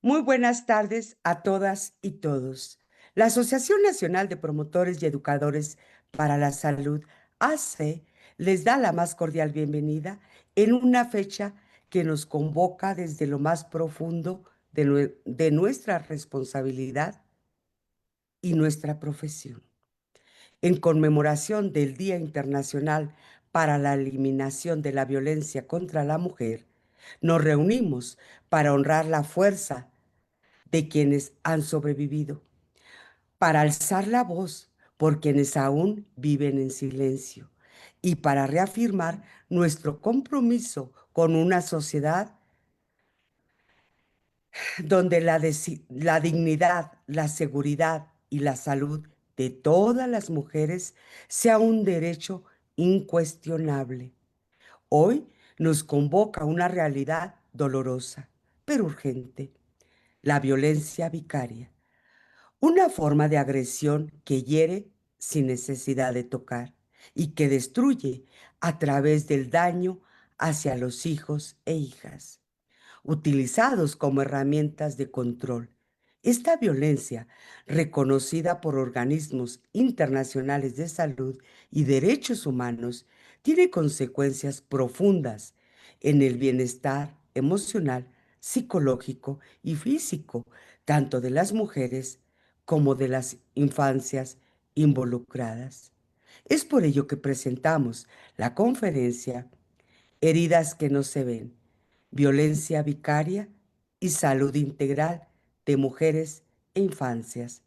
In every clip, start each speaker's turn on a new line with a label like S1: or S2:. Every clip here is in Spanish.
S1: Muy buenas tardes a todas y todos. La Asociación Nacional de Promotores y Educadores para la Salud, ACE, les da la más cordial bienvenida en una fecha que nos convoca desde lo más profundo de nuestra responsabilidad y nuestra profesión. En conmemoración del Día Internacional para la Eliminación de la Violencia contra la Mujer, nos reunimos para honrar la fuerza de quienes han sobrevivido, para alzar la voz por quienes aún viven en silencio y para reafirmar nuestro compromiso con una sociedad donde la dignidad, la seguridad y la salud de todas las mujeres sea un derecho incuestionable. Hoy nos convoca una realidad dolorosa, pero urgente: la violencia vicaria. Una forma de agresión que hiere sin necesidad de tocar y que destruye a través del daño hacia los hijos e hijas, utilizados como herramientas de control. Esta violencia, reconocida por organismos internacionales de salud y derechos humanos, tiene consecuencias profundas en el bienestar emocional, psicológico y físico, tanto de las mujeres como de las infancias involucradas. Es por ello que presentamos la conferencia Heridas que no se ven, violencia vicaria y salud integral de mujeres e infancias.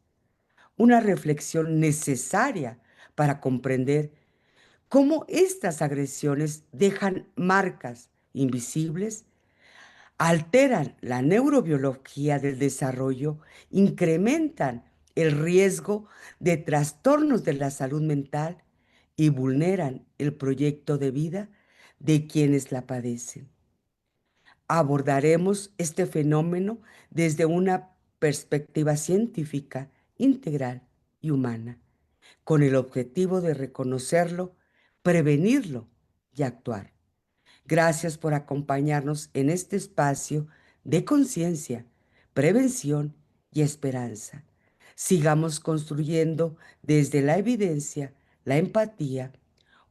S1: Una reflexión necesaria para comprender cómo estas agresiones dejan marcas invisibles, alteran la neurobiología del desarrollo, incrementan el riesgo de trastornos de la salud mental y vulneran el proyecto de vida de quienes la padecen. Abordaremos este fenómeno desde una perspectiva científica, integral y humana, con el objetivo de reconocerlo, prevenirlo y actuar. Gracias por acompañarnos en este espacio de conciencia, prevención y esperanza. Sigamos construyendo desde la evidencia, la empatía,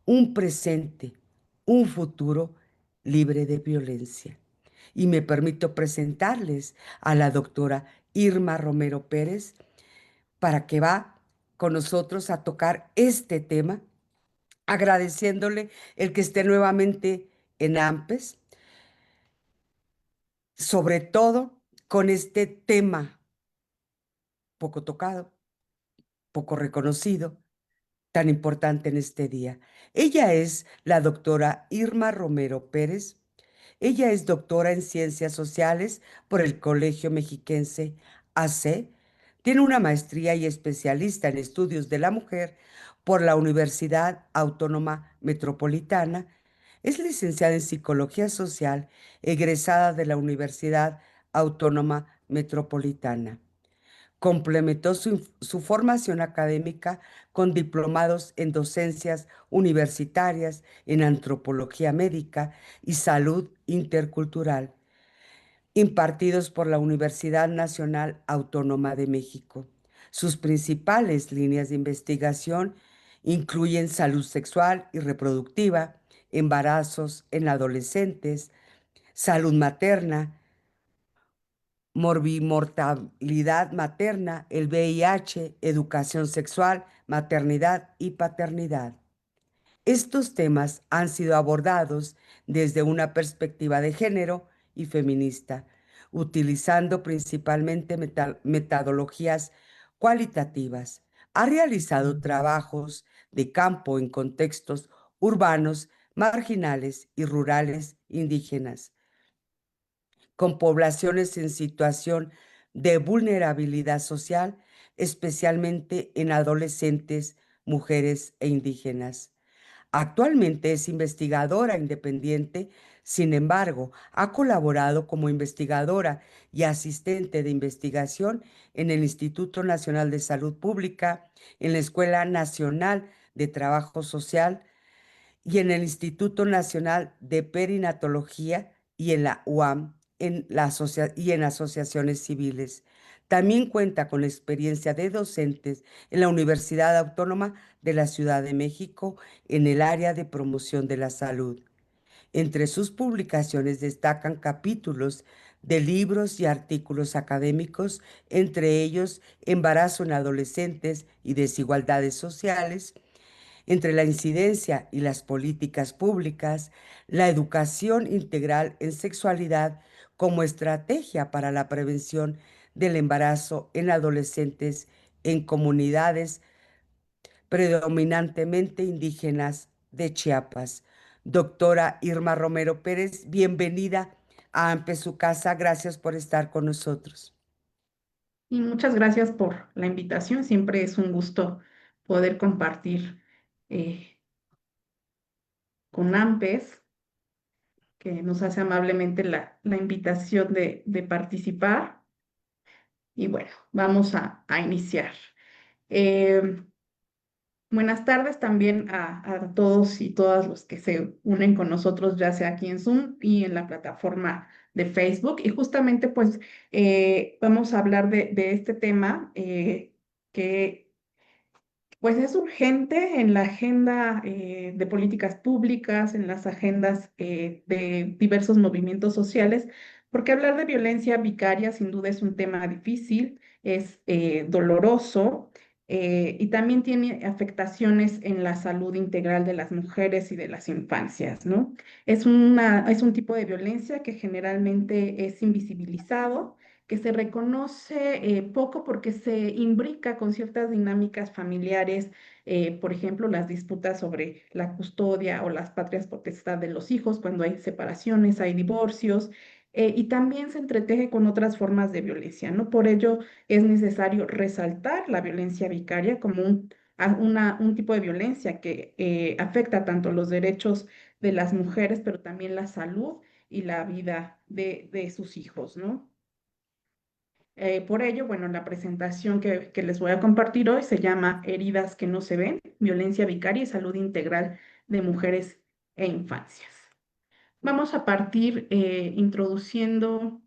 S1: un presente, un futuro libre de violencia. Y me permito presentarles a la doctora Irma Romero Pérez para que va con nosotros a tocar este tema, agradeciéndole el que esté nuevamente en AMPES, sobre todo con este tema poco tocado, poco reconocido, tan importante en este día. Ella es la doctora Irma Romero Pérez. Ella es doctora en Ciencias Sociales por el Colegio Mexiquense AC. Tiene una maestría y especialista en estudios de la mujer por la Universidad Autónoma Metropolitana. Es licenciada en Psicología Social, egresada de la Universidad Autónoma Metropolitana. Complementó su formación académica con diplomados en docencias universitarias, en antropología médica y salud intercultural, impartidos por la Universidad Nacional Autónoma de México. Sus principales líneas de investigación incluyen salud sexual y reproductiva, embarazos en adolescentes, salud materna, morbimortalidad materna, el VIH, educación sexual, maternidad y paternidad. Estos temas han sido abordados desde una perspectiva de género y feminista, utilizando principalmente metodologías cualitativas. Ha realizado trabajos de campo en contextos urbanos, marginales y rurales indígenas, con poblaciones en situación de vulnerabilidad social, especialmente en adolescentes, mujeres e indígenas. Actualmente es investigadora independiente, sin embargo, ha colaborado como investigadora y asistente de investigación en el Instituto Nacional de Salud Pública, en la Escuela Nacional de Trabajo Social y en el Instituto Nacional de Perinatología y en la UAM, y en asociaciones civiles. También cuenta con la experiencia de docentes en la Universidad Autónoma de la Ciudad de México en el área de promoción de la salud. Entre sus publicaciones destacan capítulos de libros y artículos académicos, entre ellos Embarazo en adolescentes y desigualdades sociales, entre la incidencia y las políticas públicas, la educación integral en sexualidad como estrategia para la prevención del embarazo en adolescentes en comunidades predominantemente indígenas de Chiapas. Doctora Irma Romero Pérez, bienvenida a AMPE Su Casa. Gracias por estar con nosotros.
S2: Y muchas gracias por la invitación. Siempre es un gusto poder compartir eh, con AMPES, que nos hace amablemente la invitación de participar. Y bueno, vamos a iniciar. Eh, Buenas tardes también a todos y todas los que se unen con nosotros, ya sea aquí en Zoom y en la plataforma de Facebook. Y justamente pues vamos a hablar de este tema que pues es urgente en la agenda de políticas públicas, en las agendas de diversos movimientos sociales, porque hablar de violencia vicaria sin duda es un tema difícil, es doloroso y también tiene afectaciones en la salud integral de las mujeres y de las infancias, ¿no? Es un tipo de violencia que generalmente es invisibilizado, que se reconoce poco porque se imbrica con ciertas dinámicas familiares, por ejemplo, las disputas sobre la custodia o las patrias potestad de los hijos, cuando hay separaciones, hay divorcios, y también se entreteje con otras formas de violencia, ¿no? Por ello es necesario resaltar la violencia vicaria como un tipo de violencia que afecta tanto los derechos de las mujeres, pero también la salud y la vida de sus hijos, ¿no? Por ello, bueno, la presentación que les voy a compartir hoy se llama Heridas que no se ven, violencia vicaria y salud integral de mujeres e infancias. Vamos a partir introduciendo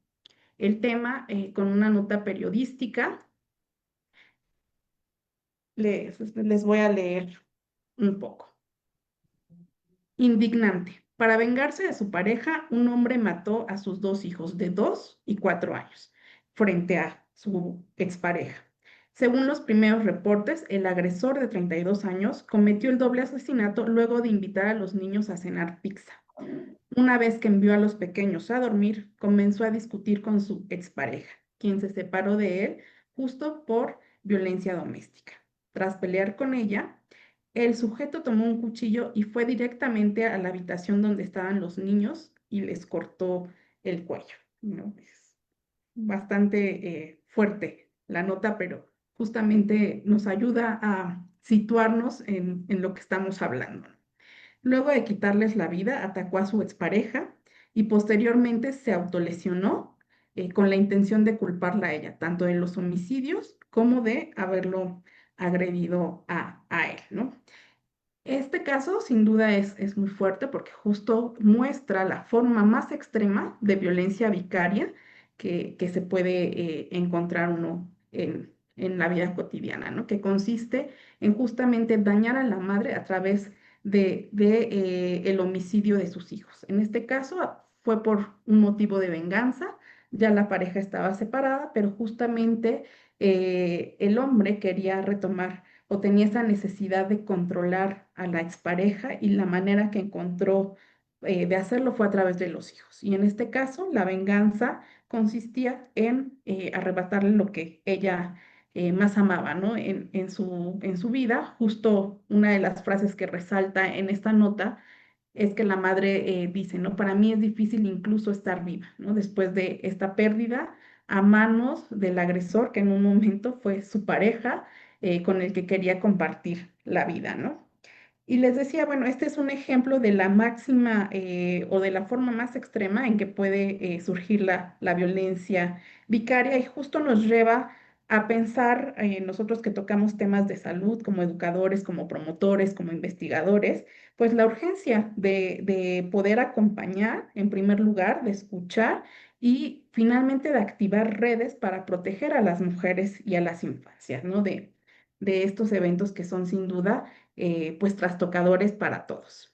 S2: el tema con una nota periodística. Les voy a leer un poco. Indignante. Para vengarse de su pareja, un hombre mató a sus dos hijos de 2 y 4 años frente a su expareja. Según los primeros reportes, el agresor de 32 años cometió el doble asesinato luego de invitar a los niños a cenar pizza. Una vez que envió a los pequeños a dormir, comenzó a discutir con su expareja, quien se separó de él justo por violencia doméstica. Tras pelear con ella, el sujeto tomó un cuchillo y fue directamente a la habitación donde estaban los niños y les cortó el cuello, ¿no? Es bastante fuerte la nota, pero justamente nos ayuda a situarnos en lo que estamos hablando. Luego de quitarles la vida, atacó a su expareja y posteriormente se autolesionó con la intención de culparla a ella, tanto de los homicidios como de haberlo agredido a él, ¿no? Este caso sin duda es muy fuerte porque justo muestra la forma más extrema de violencia vicaria que se puede encontrar uno en la vida cotidiana, ¿no? Que consiste en justamente dañar a la madre a través de el homicidio de sus hijos. En este caso fue por un motivo de venganza, ya la pareja estaba separada, pero justamente el hombre quería retomar o tenía esa necesidad de controlar a la expareja y la manera que encontró de hacerlo fue a través de los hijos. Y en este caso, la venganza consistía en arrebatarle lo que ella más amaba, ¿no? En su vida, justo una de las frases que resalta en esta nota es que la madre dice, ¿no? Para mí es difícil incluso estar viva, ¿no? Después de esta pérdida a manos del agresor, que en un momento fue su pareja, con el que quería compartir la vida, ¿no? Y les decía, bueno, este es un ejemplo de la máxima o de la forma más extrema en que puede surgir la violencia vicaria y justo nos lleva a pensar, nosotros que tocamos temas de salud como educadores, como promotores, como investigadores, pues la urgencia de poder acompañar, en primer lugar, de escuchar y finalmente de activar redes para proteger a las mujeres y a las infancias, ¿no? De estos eventos que son sin duda pues trastocadores para todos.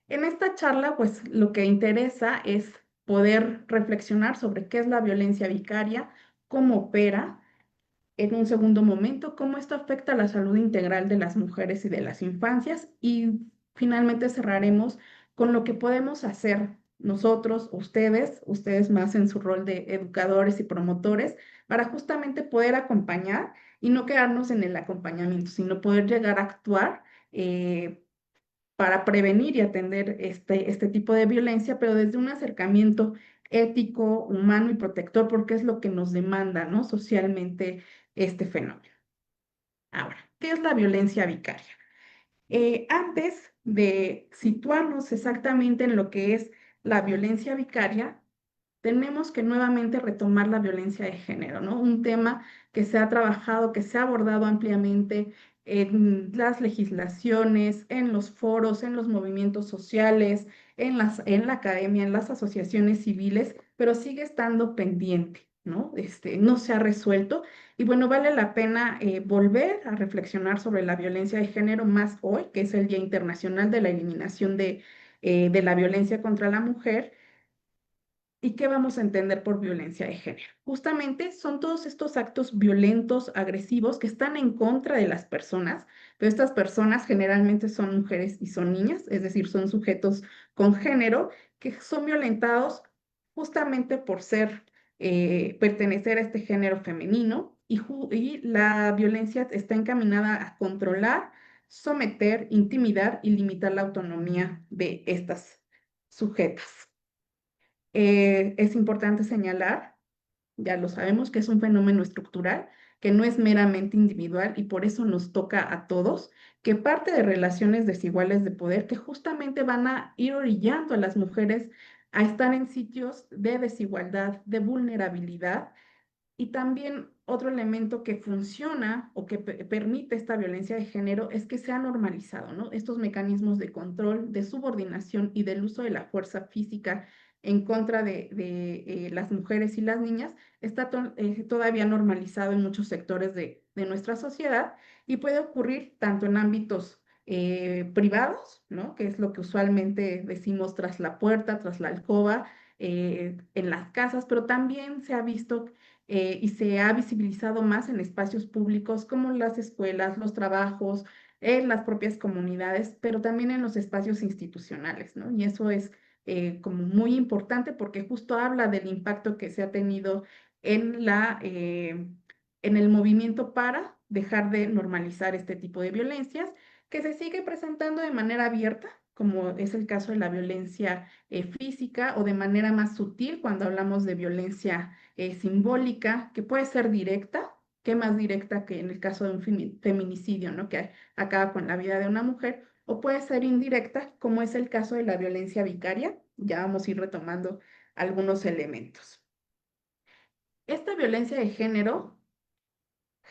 S2: En esta charla, pues lo que interesa es poder reflexionar sobre qué es la violencia vicaria, cómo opera, en un segundo momento, cómo esto afecta a la salud integral de las mujeres y de las infancias y finalmente cerraremos con lo que podemos hacer nosotros, ustedes más en su rol de educadores y promotores, para justamente poder acompañar y no quedarnos en el acompañamiento, sino poder llegar a actuar. Para prevenir y atender este tipo de violencia, pero desde un acercamiento ético, humano y protector, porque es lo que nos demanda, ¿no? Socialmente este fenómeno. Ahora, ¿qué es la violencia vicaria? Antes de situarnos exactamente en lo que es la violencia vicaria, tenemos que nuevamente retomar la violencia de género, ¿no? Un tema que se ha trabajado, que se ha abordado ampliamente en las legislaciones, en los foros, en los movimientos sociales, en la academia, en las asociaciones civiles, pero sigue estando pendiente, ¿no? No se ha resuelto. Y bueno, vale la pena volver a reflexionar sobre la violencia de género más hoy, que es el Día Internacional de la Eliminación de la Violencia contra la Mujer. ¿Y qué vamos a entender por violencia de género? Justamente son todos estos actos violentos, agresivos, que están en contra de las personas, pero estas personas generalmente son mujeres y son niñas, es decir, son sujetos con género que son violentados justamente por pertenecer a este género femenino y la violencia está encaminada a controlar, someter, intimidar y limitar la autonomía de estas sujetas. Es importante señalar, ya lo sabemos, que es un fenómeno estructural, que no es meramente individual y por eso nos toca a todos, que parte de relaciones desiguales de poder que justamente van a ir orillando a las mujeres a estar en sitios de desigualdad, de vulnerabilidad. Y también otro elemento que funciona o que permite esta violencia de género es que se ha normalizado, ¿no? Estos mecanismos de control, de subordinación y del uso de la fuerza física en contra de las mujeres y las niñas está todavía normalizado en muchos sectores de nuestra sociedad y puede ocurrir tanto en ámbitos privados, ¿no? Que es lo que usualmente decimos tras la puerta, tras la alcoba, en las casas, pero también se ha visto y se ha visibilizado más en espacios públicos como las escuelas, los trabajos, en las propias comunidades, pero también en los espacios institucionales, ¿no? Y eso es como muy importante porque justo habla del impacto que se ha tenido en en el movimiento para dejar de normalizar este tipo de violencias que se sigue presentando de manera abierta, como es el caso de la violencia física o de manera más sutil cuando hablamos de violencia simbólica, que puede ser directa, que más directa que en el caso de un feminicidio, ¿no? Que acaba con la vida de una mujer, o puede ser indirecta, como es el caso de la violencia vicaria. Ya vamos a ir retomando algunos elementos. Esta violencia de género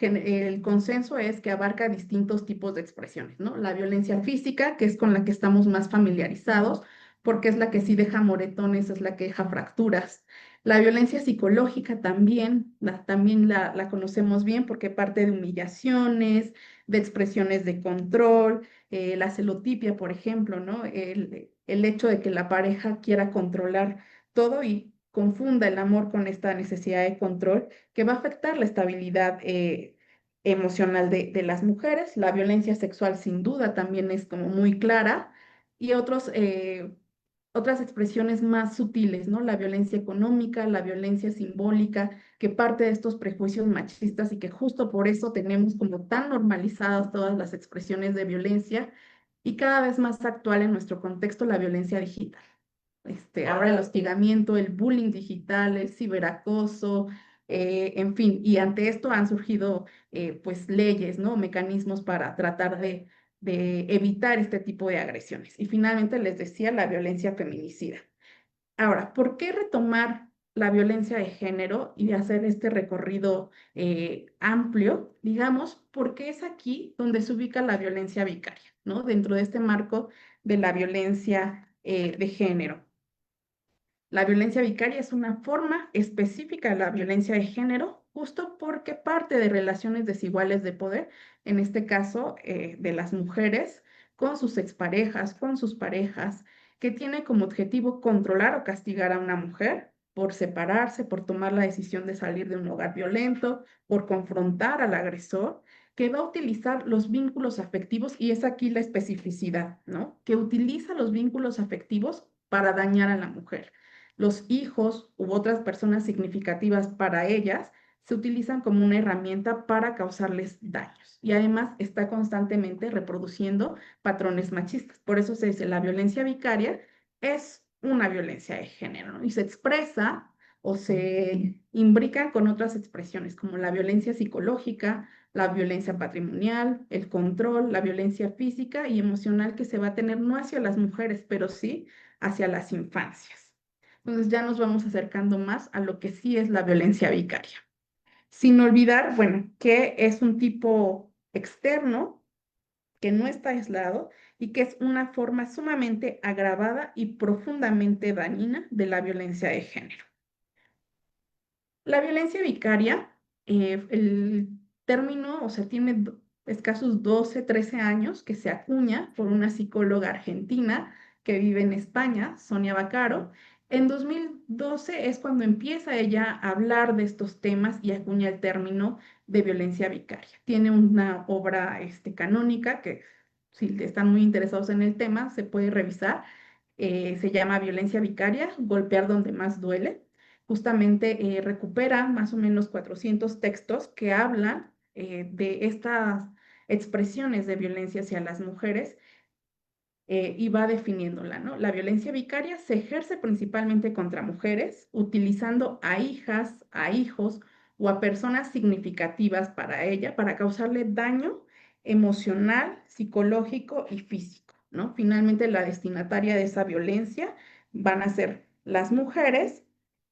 S2: el consenso es que abarca distintos tipos de expresiones, ¿no? La violencia física, que es con la que estamos más familiarizados, porque es la que sí deja moretones, es la que deja fracturas. La violencia psicológica también, la conocemos bien porque parte de humillaciones, de expresiones de control, la celotipia, por ejemplo, ¿no? El hecho de que la pareja quiera controlar todo y confunda el amor con esta necesidad de control que va a afectar la estabilidad emocional de las mujeres. La violencia sexual sin duda también es como muy clara y otras expresiones más sutiles, ¿no? La violencia económica, la violencia simbólica, que parte de estos prejuicios machistas y que justo por eso tenemos como tan normalizadas todas las expresiones de violencia y cada vez más actual en nuestro contexto la violencia digital. Ahora el hostigamiento, el bullying digital, el ciberacoso, en fin, y ante esto han surgido pues leyes, ¿no? Mecanismos para tratar de evitar este tipo de agresiones. Y finalmente les decía la violencia feminicida. Ahora, ¿por qué retomar la violencia de género y hacer este recorrido amplio? Digamos, porque es aquí donde se ubica la violencia vicaria, ¿no? Dentro de este marco de la violencia de género. La violencia vicaria es una forma específica de la violencia de género, justo porque parte de relaciones desiguales de poder, en este caso de las mujeres, con sus exparejas, con sus parejas, que tiene como objetivo controlar o castigar a una mujer por separarse, por tomar la decisión de salir de un hogar violento, por confrontar al agresor, que va a utilizar los vínculos afectivos, y es aquí la especificidad, ¿no? Que utiliza los vínculos afectivos para dañar a la mujer. Los hijos u otras personas significativas para ellas se utilizan como una herramienta para causarles daños, y además está constantemente reproduciendo patrones machistas. Por eso se dice la violencia vicaria es una violencia de género, ¿no? Y se expresa o se imbrica con otras expresiones como la violencia psicológica, la violencia patrimonial, el control, la violencia física y emocional que se va a tener no hacia las mujeres, pero sí hacia las infancias. Entonces ya nos vamos acercando más a lo que sí es la violencia vicaria. Sin olvidar, bueno, que es un tipo externo, que no está aislado y que es una forma sumamente agravada y profundamente dañina de la violencia de género. La violencia vicaria, el término, o sea, tiene escasos 12, 13 años que se acuña por una psicóloga argentina que vive en España, Sonia Vaccaro. En 2012 es cuando empieza ella a hablar de estos temas y acuña el término de violencia vicaria. Tiene una obra canónica que, si están muy interesados en el tema, se puede revisar. Se llama Violencia Vicaria, golpear donde más duele. Justamente recupera más o menos 400 textos que hablan de estas expresiones de violencia hacia las mujeres, y va definiéndola, ¿no? La violencia vicaria se ejerce principalmente contra mujeres, utilizando a hijas, a hijos o a personas significativas para ella, para causarle daño emocional, psicológico y físico, ¿no? Finalmente, la destinataria de esa violencia van a ser las mujeres.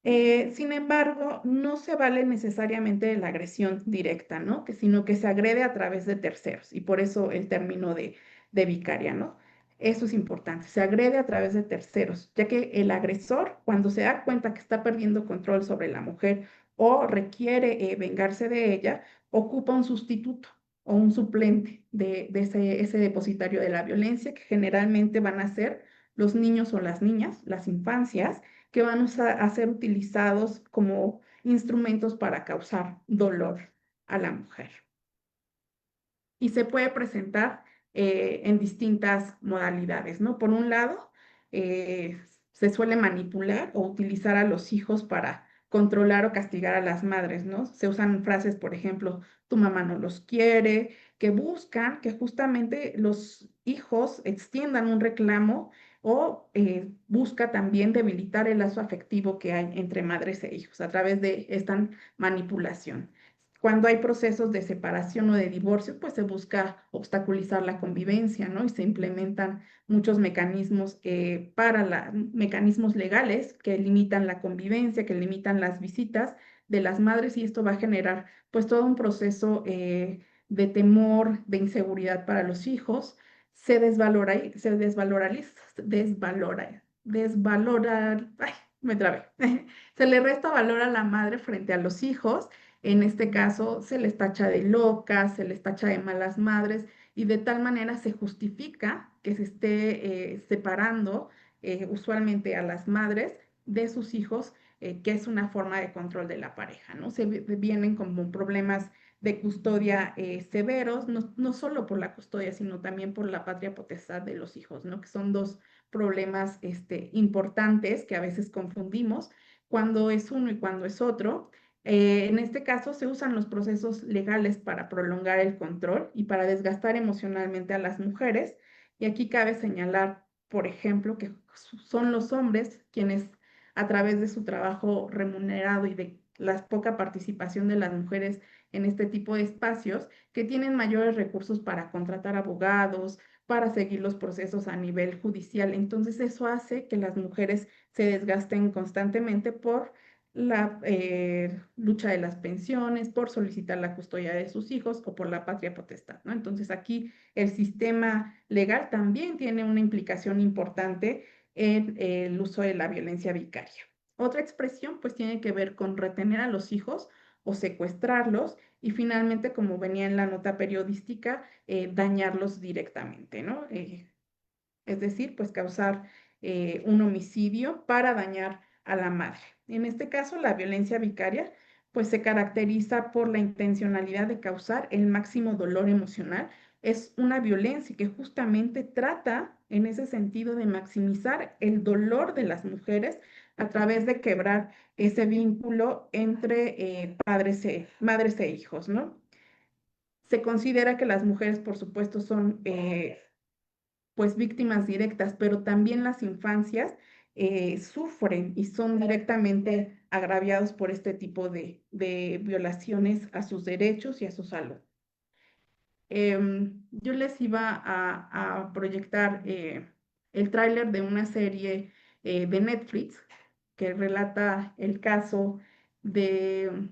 S2: Sin embargo, no se vale necesariamente de la agresión directa, ¿no? Sino que se agrede a través de terceros, y por eso el término de vicaria, ¿no? Eso es importante, se agrede a través de terceros, ya que el agresor, cuando se da cuenta que está perdiendo control sobre la mujer o requiere vengarse de ella, ocupa un sustituto o un suplente de ese depositario de la violencia, que generalmente van a ser los niños o las niñas, las infancias, que van a ser utilizados como instrumentos para causar dolor a la mujer. Y se puede presentar en distintas modalidades, ¿no? Por un lado, se suele manipular o utilizar a los hijos para controlar o castigar a las madres, ¿no? Se usan frases, por ejemplo, tu mamá no los quiere, que buscan que justamente los hijos extiendan un reclamo, o busca también debilitar el lazo afectivo que hay entre madres e hijos a través de esta manipulación. Cuando hay procesos de separación o de divorcio, pues se busca obstaculizar la convivencia, ¿no? Y se implementan muchos mecanismos mecanismos legales que limitan la convivencia, que limitan las visitas de las madres, y esto va a generar pues todo un proceso de temor, de inseguridad para los hijos. Ay, me trabé. Se le resta valor a la madre frente a los hijos. En este caso, se les tacha de locas, se les tacha de malas madres, y de tal manera se justifica que se esté separando usualmente a las madres de sus hijos, que es una forma de control de la pareja, ¿no? Vienen como problemas de custodia severos, no solo por la custodia, sino también por la patria potestad de los hijos, ¿no? Que son dos problemas importantes que a veces confundimos cuando es uno y cuando es otro. En este caso se usan los procesos legales para prolongar el control y para desgastar emocionalmente a las mujeres. Y aquí cabe señalar, por ejemplo, que son los hombres quienes, a través de su trabajo remunerado y de la poca participación de las mujeres en este tipo de espacios, que tienen mayores recursos para contratar abogados, para seguir los procesos a nivel judicial. Entonces eso hace que las mujeres se desgasten constantemente por la lucha de las pensiones, por solicitar la custodia de sus hijos o por la patria potestad, ¿no? Entonces aquí el sistema legal también tiene una implicación importante en el uso de la violencia vicaria. Otra expresión pues tiene que ver con retener a los hijos o secuestrarlos y finalmente, como venía en la nota periodística, dañarlos directamente, ¿no? Es decir, pues causar un homicidio para dañar a la madre. En este caso, la violencia vicaria pues se caracteriza por la intencionalidad de causar el máximo dolor emocional. Es una violencia que justamente trata en ese sentido de maximizar el dolor de las mujeres a través de quebrar ese vínculo entre madres e hijos, ¿no? Se considera que las mujeres, por supuesto, son pues víctimas directas, pero también las infancias sufren y son directamente agraviados por este tipo de violaciones a sus derechos y a su salud. Yo les iba a proyectar el tráiler de una serie de Netflix que relata el caso de,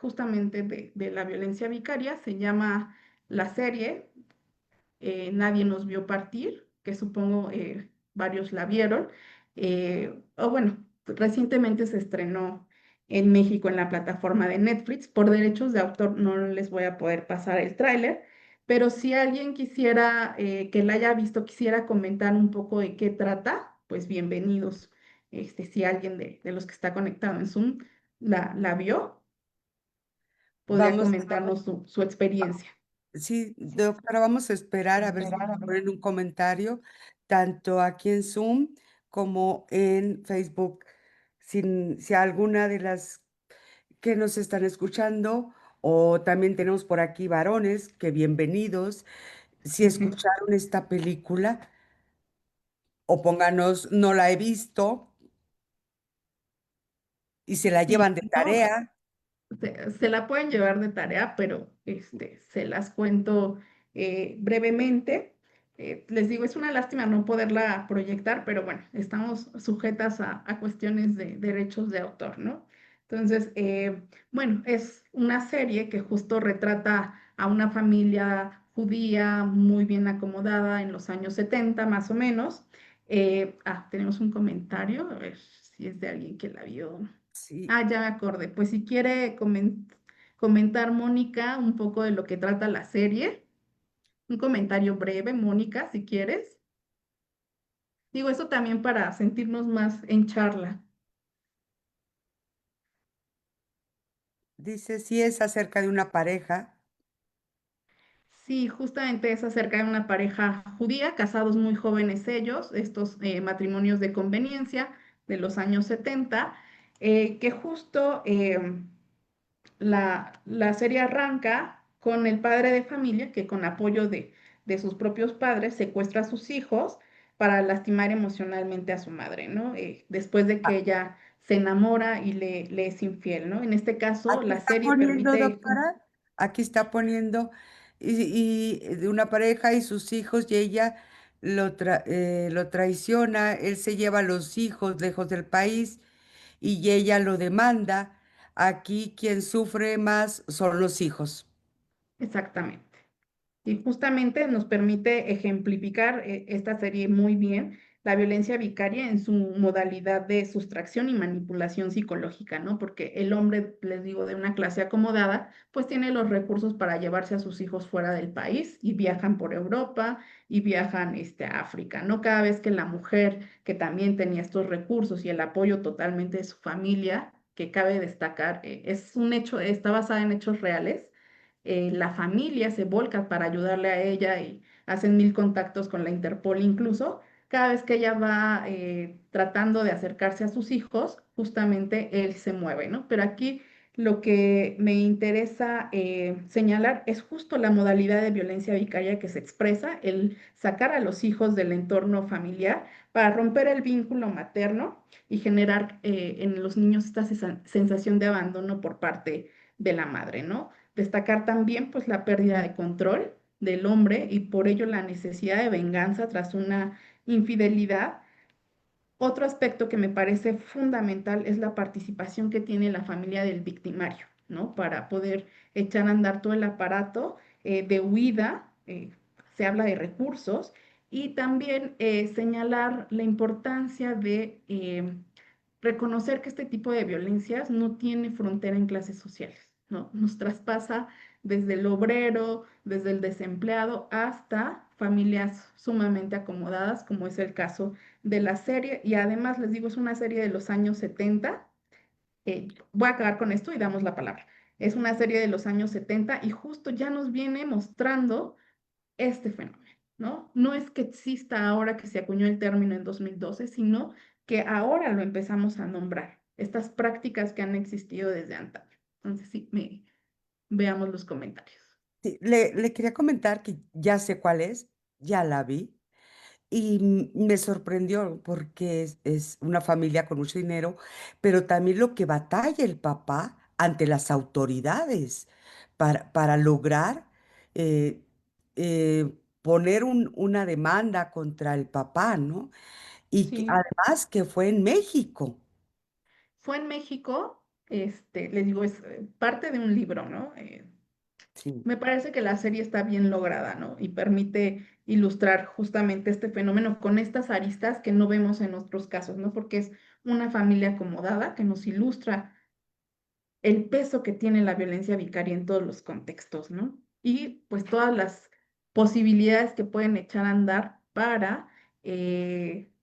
S2: justamente de la violencia vicaria. Se llama la serie Nadie nos vio partir, que supongo varios la vieron. O bueno, recientemente se estrenó en México en la plataforma de Netflix. Por derechos de autor no les voy a poder pasar el tráiler, pero si alguien quisiera que la haya visto, quisiera comentar un poco de qué trata, pues bienvenidos. Si alguien de los que está conectado en Zoom la vio, podría
S1: Vamos,
S2: comentarnos su experiencia.
S1: sí, doctora, vamos a esperar a ver si nos ponen un comentario, tanto aquí en Zoom como en Facebook. Si alguna de las que nos están escuchando, o también tenemos por aquí varones, que bienvenidos. Si escucharon esta película, o pónganos, no la he visto, y se la
S2: Sí,
S1: llevan de
S2: no,
S1: tarea.
S2: se la pueden llevar de tarea, pero se las cuento brevemente. Les digo, es una lástima no poderla proyectar, pero bueno, estamos sujetas a cuestiones de derechos de autor, ¿no? Entonces, bueno, es una serie que justo retrata a una familia judía muy bien acomodada en los años 70, más o menos. Tenemos un comentario, a ver si es de alguien que la vio.
S1: Sí,
S2: Ah, ya me acordé. Pues si quiere comentar, Mónica, un poco de lo que trata la serie. Un comentario breve, Mónica, si quieres. Digo eso también para sentirnos más en charla.
S1: dice, sí es acerca de una pareja.
S2: Sí, justamente es acerca de una pareja judía, casados muy jóvenes ellos, estos matrimonios de conveniencia de los años 70, que justo la serie arranca con el padre de familia que con apoyo de sus propios padres secuestra a sus hijos para lastimar emocionalmente a su madre, ¿no? Después de que
S1: A-
S2: ella se enamora y le es infiel, ¿no? En este caso,
S1: Aquí
S2: la
S1: está
S2: serie
S1: poniendo,
S2: permite,
S1: doctora, aquí está poniendo, y de una pareja y sus hijos, y ella lo traiciona, él se lleva a los hijos lejos del país y ella lo demanda. Aquí quien sufre más son los hijos.
S2: exactamente. Y justamente nos permite ejemplificar esta serie muy bien la violencia vicaria en su modalidad de sustracción y manipulación psicológica, ¿no? Porque el hombre, les digo, de una clase acomodada, pues tiene los recursos para llevarse a sus hijos fuera del país y viajan por Europa y viajan a África, ¿no? Cada vez que la mujer, que también tenía estos recursos y el apoyo totalmente de su familia, que cabe destacar, es un hecho, está basada en hechos reales, la familia se volca para ayudarle a ella y hacen mil contactos con la Interpol incluso. Cada vez que ella va tratando de acercarse a sus hijos, justamente él se mueve, ¿no? Pero aquí lo que me interesa señalar es justo la modalidad de violencia vicaria que se expresa, el sacar a los hijos del entorno familiar para romper el vínculo materno y generar en los niños esta sensación de abandono por parte de la madre, ¿no? Destacar también pues la pérdida de control del hombre y por ello la necesidad de venganza tras una infidelidad. Otro aspecto que me parece fundamental es la participación que tiene la familia del victimario, ¿no? Para poder echar a andar todo el aparato de huida, se habla de recursos Y también señalar la importancia de reconocer que este tipo de violencias no tiene frontera en clases sociales, ¿no? Nos traspasa desde el obrero, desde el desempleado, hasta familias sumamente acomodadas, como es el caso de la serie. Y además, les digo, es una serie de los años 70. Voy a acabar con esto y damos la palabra. Es una serie de los años 70 y justo ya nos viene mostrando este fenómeno, ¿no? No es que exista ahora que se acuñó el término en 2012, sino que ahora lo empezamos a nombrar, estas prácticas que han existido desde antaño. Entonces, sí, veamos los comentarios.
S1: Sí, le quería comentar que ya sé cuál es, ya la vi. Y, me sorprendió porque es una familia con mucho dinero, pero también lo que batalla el papá ante las autoridades para lograr, eh poner una demanda contra el papá, ¿no? Y que
S2: Sí,
S1: además que fue en México.
S2: fue en México, les digo, es parte de un libro, ¿no?
S1: Sí,
S2: Me parece que la serie está bien lograda, ¿no? Y permite ilustrar justamente este fenómeno con estas aristas que no vemos en otros casos, ¿no? Porque es una familia acomodada que nos ilustra el peso que tiene la violencia vicaria en todos los contextos, ¿no? Y pues todas las posibilidades que pueden echar a andar para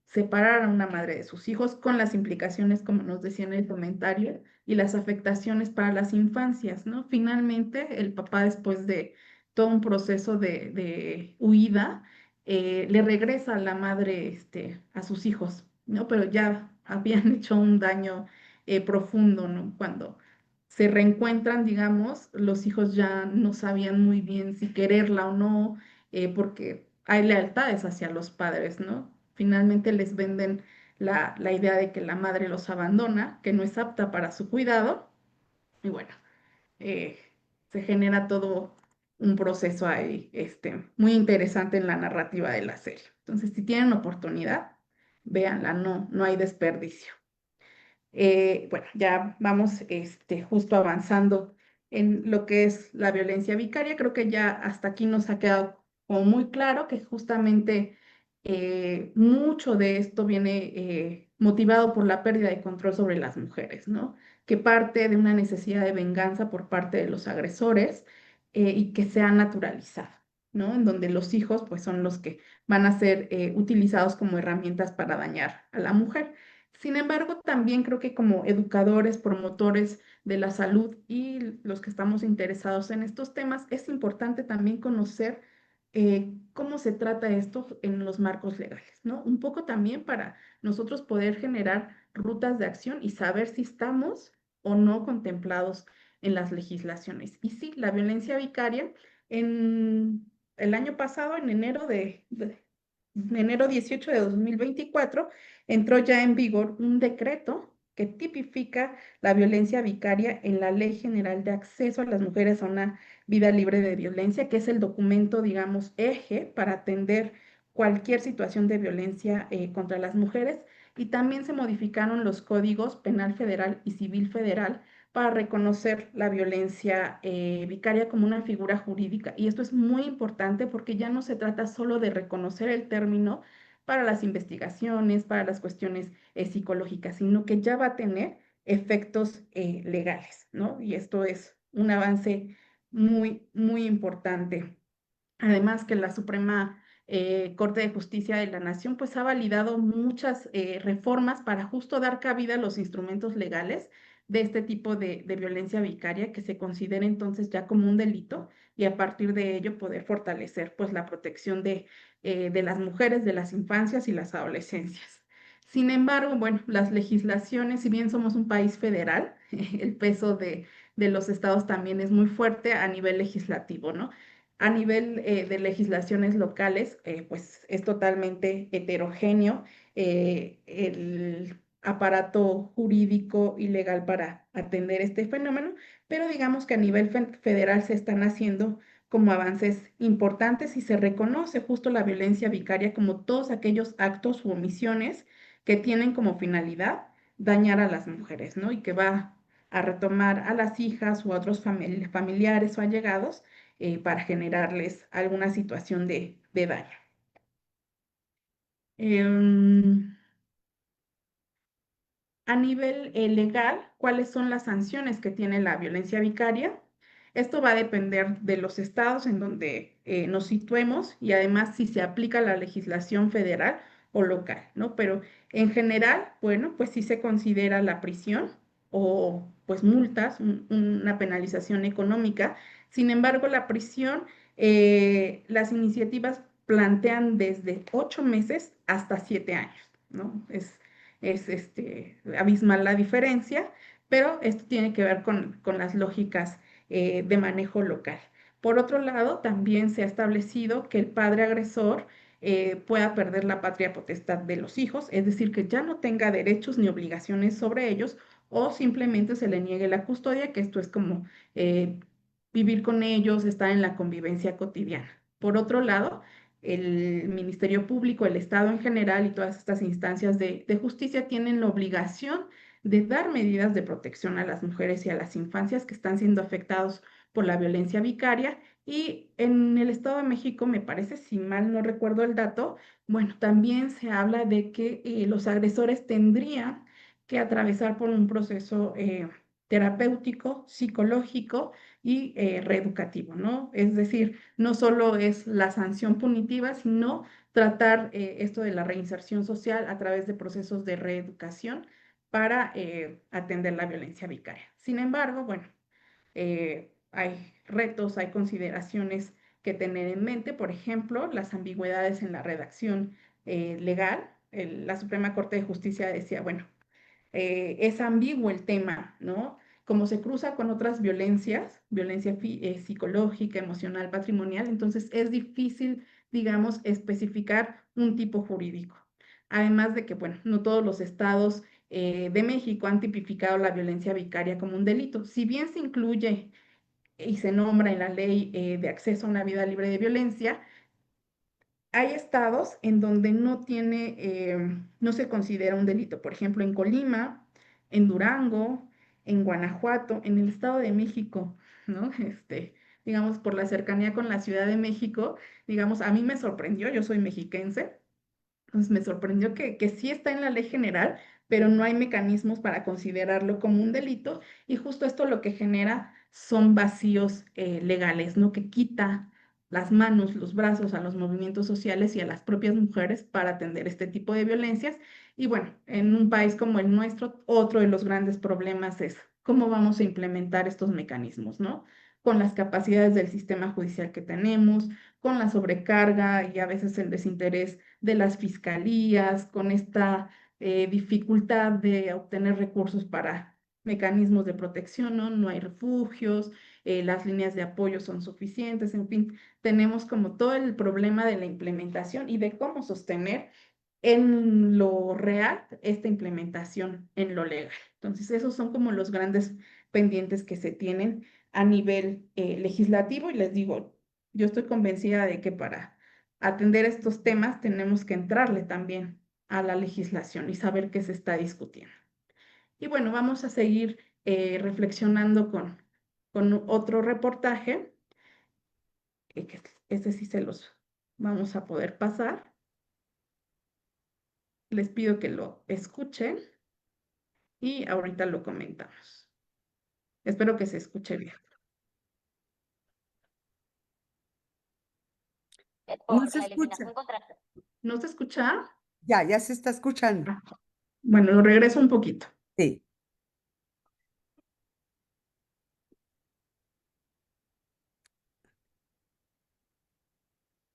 S2: separar a una madre de sus hijos con las implicaciones, como nos decía en el comentario, y las afectaciones para las infancias, ¿no? Finalmente, el papá, después de todo un proceso de huida, le regresa a la madre, a sus hijos, ¿no? Pero ya habían hecho un daño profundo, ¿no? Cuando se reencuentran, digamos, los hijos ya no sabían muy bien si quererla o no, porque hay lealtades hacia los padres, ¿no? Finalmente les venden la idea de que la madre los abandona, que no es apta para su cuidado, y bueno, eh, se genera todo un proceso ahí, muy interesante en la narrativa de la serie. Entonces, si tienen oportunidad, véanla, no hay desperdicio. Bueno, ya vamos justo avanzando en lo que es la violencia vicaria. Creo que ya hasta aquí nos ha quedado como muy claro que justamente mucho de esto viene motivado por la pérdida de control sobre las mujeres, ¿no? Que parte de una necesidad de venganza por parte de los agresores y que se ha naturalizado, ¿no? En donde los hijos pues son los que van a ser utilizados como herramientas para dañar a la mujer. Sin embargo, también creo que como educadores, promotores de la salud y los que estamos interesados en estos temas, es importante también conocer cómo se trata esto en los marcos legales, ¿no? Un poco también para nosotros poder generar rutas de acción y saber si estamos o no contemplados en las legislaciones. Y sí, la violencia vicaria, en el año pasado, en enero 18 de 2024 entró ya en vigor un decreto que tipifica la violencia vicaria en la Ley General de Acceso a las Mujeres a una Vida Libre de Violencia, que es el documento, digamos, eje para atender cualquier situación de violencia contra las mujeres. Y también se modificaron los códigos penal federal y civil federal para reconocer la violencia vicaria como una figura jurídica. Y esto es muy importante porque ya no se trata solo de reconocer el término para las investigaciones, para las cuestiones psicológicas, sino que ya va a tener efectos legales, ¿no? Y esto es un avance muy importante. Además que la Suprema Corte de Justicia de la Nación pues ha validado muchas reformas para justo dar cabida a los instrumentos legales de este tipo de violencia vicaria que se considera entonces ya como un delito y a partir de ello poder fortalecer pues la protección de las mujeres, de las infancias y las adolescencias. Sin embargo, bueno, las legislaciones, si bien somos un país federal, el peso de los estados también es muy fuerte a nivel legislativo, ¿no? A nivel de legislaciones locales, pues es totalmente heterogéneo el aparato jurídico y legal para atender este fenómeno, pero digamos que a nivel federal se están haciendo como avances importantes y se reconoce justo la violencia vicaria como todos aquellos actos u omisiones que tienen como finalidad dañar a las mujeres, ¿no? Y que va a retomar a las hijas u otros familiares o allegados para generarles alguna situación de daño. Em, A nivel legal, ¿cuáles son las sanciones que tiene la violencia vicaria? Esto va a depender de los estados en donde nos situemos y además si se aplica la legislación federal o local, ¿no? Pero en general, bueno, pues sí se considera la prisión o pues multas, una penalización económica. Sin embargo, la prisión, las iniciativas plantean desde 8 meses hasta 7 años, ¿no? Es abismal la diferencia, pero esto tiene que ver con las lógicas de manejo local. Por otro lado, también se ha establecido que el padre agresor pueda perder la patria potestad de los hijos, es decir, que ya no tenga derechos ni obligaciones sobre ellos o simplemente se le niegue la custodia, que esto es como eh, vivir con ellos, estar en la convivencia cotidiana. Por otro lado, el Ministerio Público, el Estado en general y todas estas instancias de justicia tienen la obligación de dar medidas de protección a las mujeres y a las infancias que están siendo afectados por la violencia vicaria. Y en el Estado de México, me parece, si mal no recuerdo el dato, bueno, también se habla de que los agresores tendrían que atravesar por un proceso terapéutico, psicológico y reeducativo, ¿no? Es decir, no solo es la sanción punitiva, sino tratar esto de la reinserción social a través de procesos de reeducación para atender la violencia vicaria. Sin embargo, bueno, hay retos, hay consideraciones que tener en mente, por ejemplo, las ambigüedades en la redacción legal. La Suprema Corte de Justicia decía, bueno, es ambiguo el tema, ¿no? Como se cruza con otras violencias, violencia psicológica, emocional, patrimonial, entonces es difícil, digamos, especificar un tipo jurídico. Además de que, bueno, no todos los estados de México han tipificado la violencia vicaria como un delito. Si bien se incluye y se nombra en la ley de acceso a una vida libre de violencia, hay estados en donde no tiene, no se considera un delito. Por ejemplo, en Colima, en Durango, en Guanajuato, en el Estado de México, ¿no? Digamos, por la cercanía con la Ciudad de México, digamos, a mí me sorprendió, yo soy mexiquense, entonces me sorprendió que sí está en la ley general, pero no hay mecanismos para considerarlo como un delito y justo esto lo que genera son vacíos legales, ¿no? Que quita las manos, los brazos a los movimientos sociales y a las propias mujeres para atender este tipo de violencias. Y bueno, en un país como el nuestro, otro de los grandes problemas es cómo vamos a implementar estos mecanismos, ¿no? Con las capacidades del sistema judicial que tenemos, con la sobrecarga y a veces el desinterés de las fiscalías, con esta dificultad de obtener recursos para mecanismos de protección, ¿no? No hay refugios, las líneas de apoyo son suficientes, en fin, tenemos como todo el problema de la implementación y de cómo sostener en lo real esta implementación en lo legal. Entonces, esos son como los grandes pendientes que se tienen a nivel legislativo y les digo, yo estoy convencida de que para atender estos temas tenemos que entrarle también a la legislación y saber qué se está discutiendo. Y bueno, vamos a seguir reflexionando con otro reportaje, que este sí se los vamos a poder pasar. Les pido que lo escuchen y ahorita lo comentamos. Espero que se escuche bien.
S1: No
S3: Por
S1: se
S3: la
S1: escucha.
S3: eliminación contra...
S2: ¿No se escucha?
S1: Ya se está escuchando.
S2: Ah, bueno, lo regreso un poquito.
S1: Sí.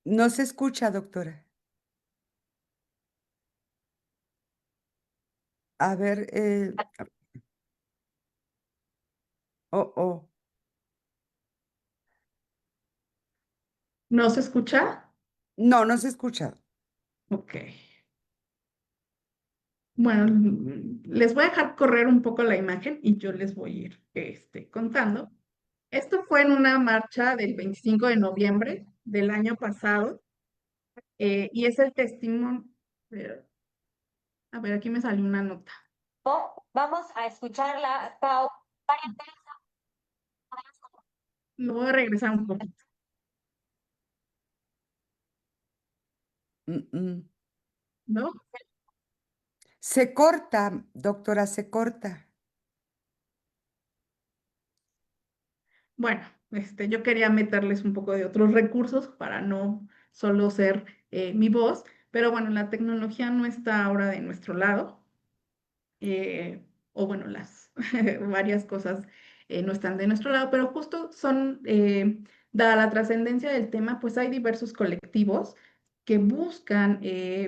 S1: No se escucha, doctora. A ver, oh.
S2: ¿No se escucha?
S1: No se escucha.
S2: Ok. Bueno, les voy a dejar correr un poco la imagen y yo les voy a ir contando. Esto fue en una marcha del 25 de noviembre del año pasado y es el testimonio. A ver, aquí me salió una nota.
S3: Vamos a escuchar la varias veces.
S2: Lo voy a regresar un poquito.
S1: Mm, mm.
S2: ¿no?
S1: Se corta, doctora, se corta.
S2: Bueno, yo quería meterles un poco de otros recursos para no solo ser mi voz, pero bueno, la tecnología no está ahora de nuestro lado, o bueno, las varias cosas no están de nuestro lado, pero justo son, dada la trascendencia del tema, pues hay diversos colectivos que buscan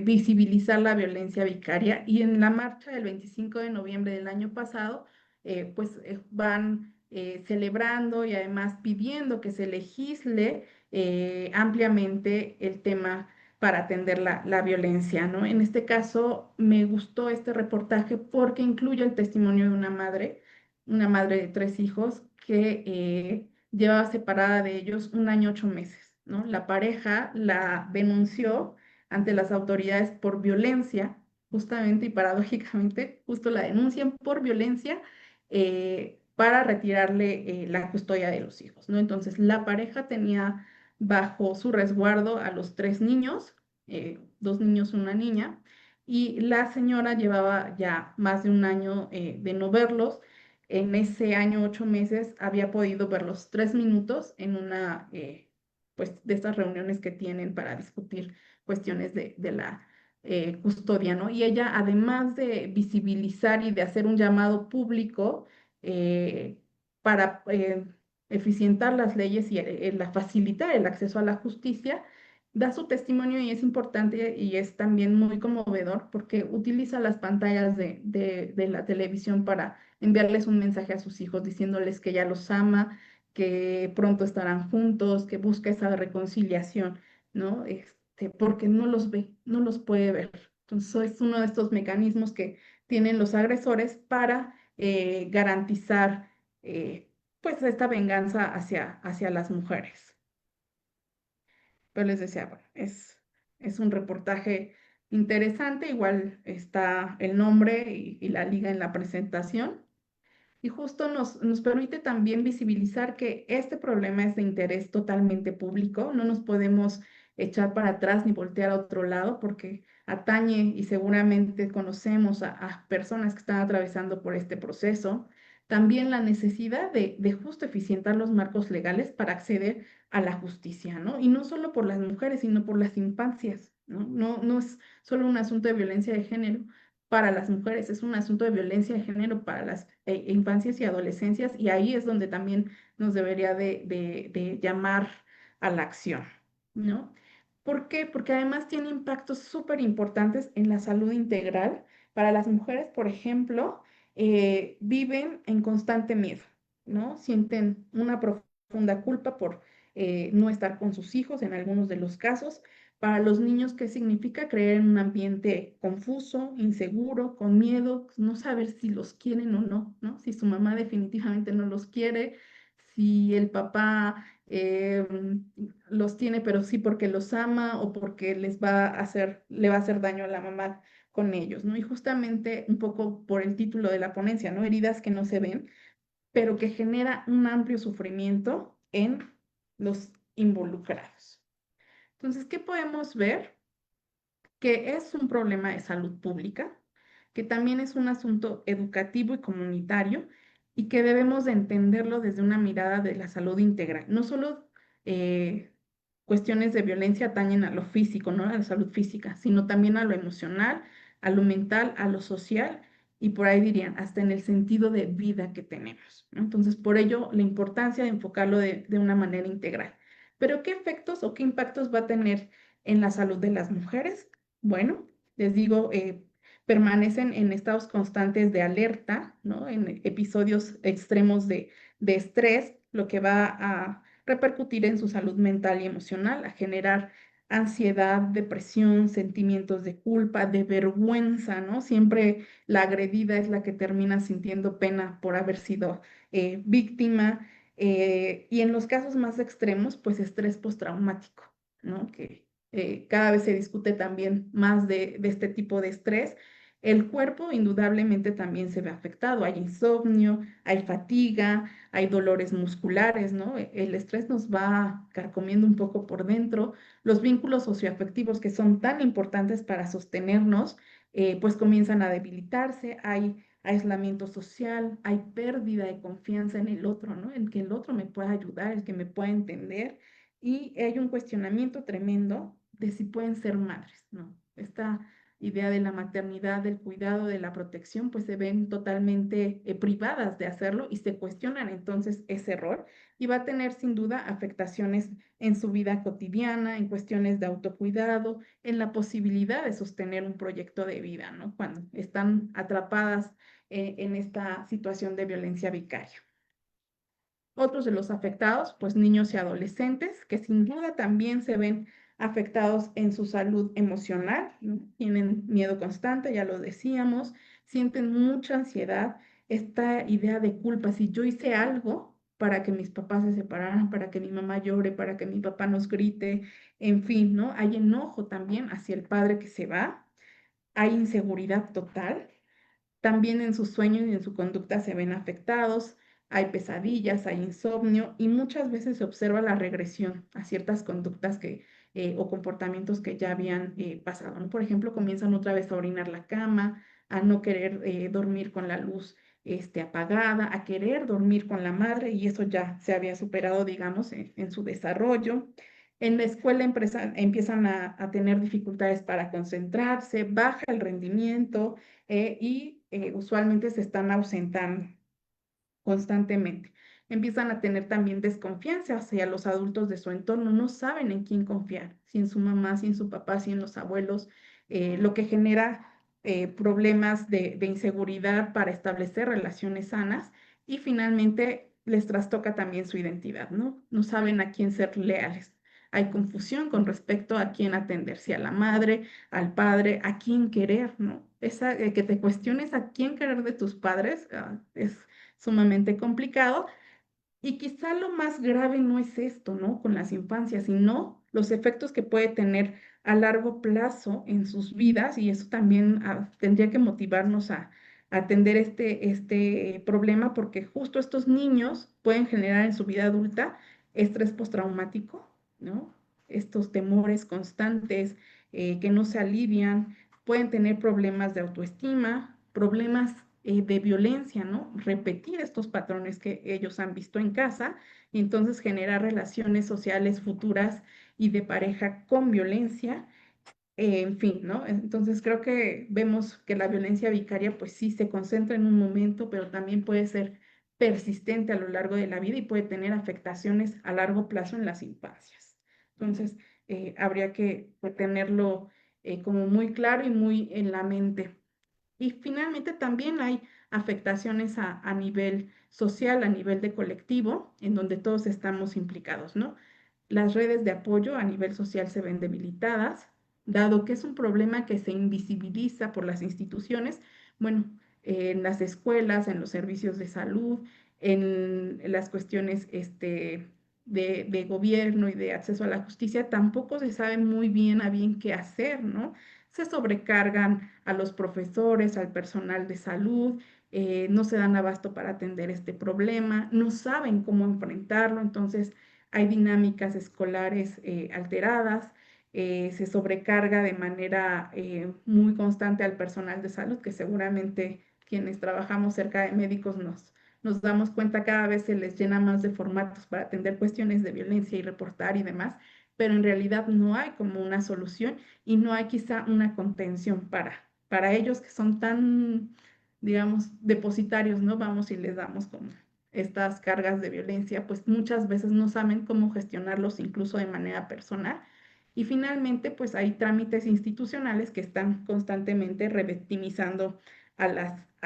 S2: visibilizar la violencia vicaria y en la marcha del 25 de noviembre del año pasado, pues van celebrando y además pidiendo que se legisle ampliamente el tema para atender la violencia, ¿no? En este caso, me gustó este reportaje porque incluye el testimonio de una madre de 3 hijos que llevaba separada de ellos 1 año 8 meses, ¿no? La pareja la denunció ante las autoridades por violencia, justamente y paradójicamente, justo la denuncian por violencia para retirarle la custodia de los hijos, ¿no? Entonces, la pareja tenía bajo su resguardo a los 3 niños, 2 niños y una niña, y la señora llevaba ya más de 1 año de no verlos. En ese año, 8 meses, había podido verlos 3 minutos en una, pues, de estas reuniones que tienen para discutir cuestiones de la custodia, ¿no? Y ella, además de visibilizar y de hacer un llamado público para eficientar las leyes y facilitar el acceso a la justicia, da su testimonio y es importante y es también muy conmovedor porque utiliza las pantallas de la televisión para enviarles un mensaje a sus hijos diciéndoles que ella los ama, que pronto estarán juntos, que busca esa reconciliación, ¿no? Porque no los ve, no los puede ver. Entonces es uno de estos mecanismos que tienen los agresores para garantizar pues esta venganza hacia las mujeres. Pero les decía, bueno, es un reportaje interesante, igual está el nombre y la liga en la presentación. Y justo nos permite también visibilizar que este problema es de interés totalmente público. No nos podemos echar para atrás ni voltear a otro lado porque atañe y seguramente conocemos a personas que están atravesando por este proceso. También la necesidad de justo eficientar los marcos legales para acceder a la justicia, ¿no? Y no solo por las mujeres, sino por las infancias, ¿no? No es solo un asunto de violencia de género para las mujeres, es un asunto de violencia de género para las infancias y adolescencias y ahí es donde también nos debería de llamar a la acción, ¿no? ¿Por qué? Porque además tiene impactos súper importantes en la salud integral. Para las mujeres, por ejemplo, viven en constante miedo, ¿no? Sienten una profunda culpa por no estar con sus hijos en algunos de los casos. Para los niños, ¿qué significa creer en un ambiente confuso, inseguro, con miedo, no saber si los quieren o no, ¿no? Si su mamá definitivamente no los quiere, si el papá los tiene, pero sí porque los ama o porque le va a hacer daño a la mamá con ellos, ¿no? Y justamente un poco por el título de la ponencia, ¿no? Heridas que no se ven, pero que genera un amplio sufrimiento en los involucrados. Entonces, ¿qué podemos ver? Que es un problema de salud pública, que también es un asunto educativo y comunitario y que debemos de entenderlo desde una mirada de la salud integral. No solo eh, cuestiones de violencia atañen a lo físico, ¿no? A la salud física, sino también a lo emocional, a lo mental, a lo social y por ahí dirían, hasta en el sentido de vida que tenemos, ¿no? Entonces, por ello, la importancia de enfocarlo de una manera integral. Pero, ¿qué efectos o qué impactos va a tener en la salud de las mujeres? Bueno, les digo, permanecen en estados constantes de alerta, ¿no? En episodios extremos de estrés, lo que va a repercutir en su salud mental y emocional, a generar ansiedad, depresión, sentimientos de culpa, de vergüenza, ¿no? Siempre la agredida es la que termina sintiendo pena por haber sido víctima. Y en los casos más extremos, pues estrés postraumático, ¿no? Que cada vez se discute también más de este tipo de estrés, El cuerpo indudablemente también se ve afectado. Hay insomnio, hay fatiga, hay dolores musculares, ¿no? El estrés nos va carcomiendo un poco por dentro. Los vínculos socioafectivos que son tan importantes para sostenernos, pues comienzan a debilitarse. Hay aislamiento social, hay pérdida de confianza en el otro, ¿no? En que el otro me pueda ayudar, el que me pueda entender. Y hay un cuestionamiento tremendo de si pueden ser madres, ¿no? Esta idea de la maternidad, del cuidado, de la protección, pues se ven totalmente privadas de hacerlo y se cuestionan entonces ese rol y va a tener sin duda afectaciones en su vida cotidiana, en cuestiones de autocuidado, en la posibilidad de sostener un proyecto de vida, ¿no? Cuando están atrapadas en esta situación de violencia vicaria. Otros de los afectados, pues niños y adolescentes, que sin duda también se ven afectados en su salud emocional, ¿no? Tienen miedo constante, ya lo decíamos, sienten mucha ansiedad, esta idea de culpa, si yo hice algo para que mis papás se separaran, para que mi mamá llore, para que mi papá nos grite, en fin, ¿no? Hay enojo también hacia el padre que se va, hay inseguridad total también en sus sueños y en su conducta se ven afectados, hay pesadillas, hay insomnio y muchas veces se observa la regresión a ciertas conductas o comportamientos que ya habían pasado, ¿no? Por ejemplo, comienzan otra vez a orinar la cama, a no querer dormir con la luz apagada, a querer dormir con la madre y eso ya se había superado, digamos, en su desarrollo. En la escuela empiezan a tener dificultades para concentrarse, baja el rendimiento, y usualmente se están ausentando constantemente. Empiezan a tener también desconfianza hacia los adultos de su entorno, no saben en quién confiar, si en su mamá, si en su papá, si en los abuelos, lo que genera problemas de inseguridad para establecer relaciones sanas y finalmente les trastoca también su identidad, ¿no? No saben a quién ser leales. Hay confusión con respecto a quién atender, si a la madre, al padre, a quién querer, ¿no? Que te cuestiones a quién querer de tus padres, es sumamente complicado. Y quizá lo más grave no es esto, ¿no? Con las infancias, sino los efectos que puede tener a largo plazo en sus vidas, y eso también tendría que motivarnos a atender este problema, porque justo estos niños pueden generar en su vida adulta estrés postraumático, ¿no? Estos temores constantes que no se alivian, pueden tener problemas de autoestima, problemas de violencia, ¿no? Repetir estos patrones que ellos han visto en casa y entonces generar relaciones sociales futuras y de pareja con violencia, en fin, ¿no? Entonces creo que vemos que la violencia vicaria pues sí se concentra en un momento, pero también puede ser persistente a lo largo de la vida y puede tener afectaciones a largo plazo en las infancias. Entonces, habría que tenerlo como muy claro y muy en la mente. Y finalmente también hay afectaciones a nivel social, a nivel de colectivo, en donde todos estamos implicados, ¿no? Las redes de apoyo a nivel social se ven debilitadas, dado que es un problema que se invisibiliza por las instituciones, bueno, en las escuelas, en los servicios de salud, en las cuestiones de gobierno y de acceso a la justicia, tampoco se sabe muy bien a bien qué hacer, ¿no? Se sobrecargan a los profesores, al personal de salud, no se dan abasto para atender este problema, no saben cómo enfrentarlo, entonces hay dinámicas escolares alteradas, se sobrecarga de manera muy constante al personal de salud, que seguramente quienes trabajamos cerca de médicos nos damos cuenta cada vez se les llena más de formatos para atender cuestiones de violencia y reportar y demás, pero en realidad no hay como una solución y no hay quizá una contención para ellos que son tan, digamos, depositarios, ¿no? Vamos y les damos como estas cargas de violencia, pues muchas veces no saben cómo gestionarlos incluso de manera personal. Y finalmente, pues hay trámites institucionales que están constantemente revictimizando a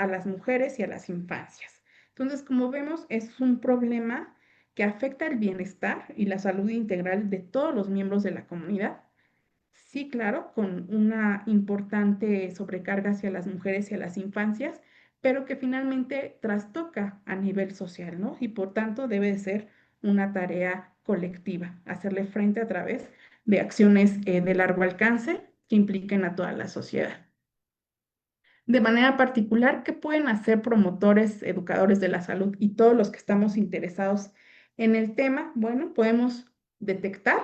S2: las mujeres y a las infancias. Entonces, como vemos, es un problema que afecta el bienestar y la salud integral de todos los miembros de la comunidad. Sí, claro, con una importante sobrecarga hacia las mujeres y a las infancias, pero que finalmente trastoca a nivel social, ¿no? Y por tanto debe de ser una tarea colectiva, hacerle frente a través de acciones de largo alcance que impliquen a toda la sociedad. De manera particular, ¿qué pueden hacer promotores, educadores de la salud y todos los que estamos interesados en el tema? Bueno, podemos detectar,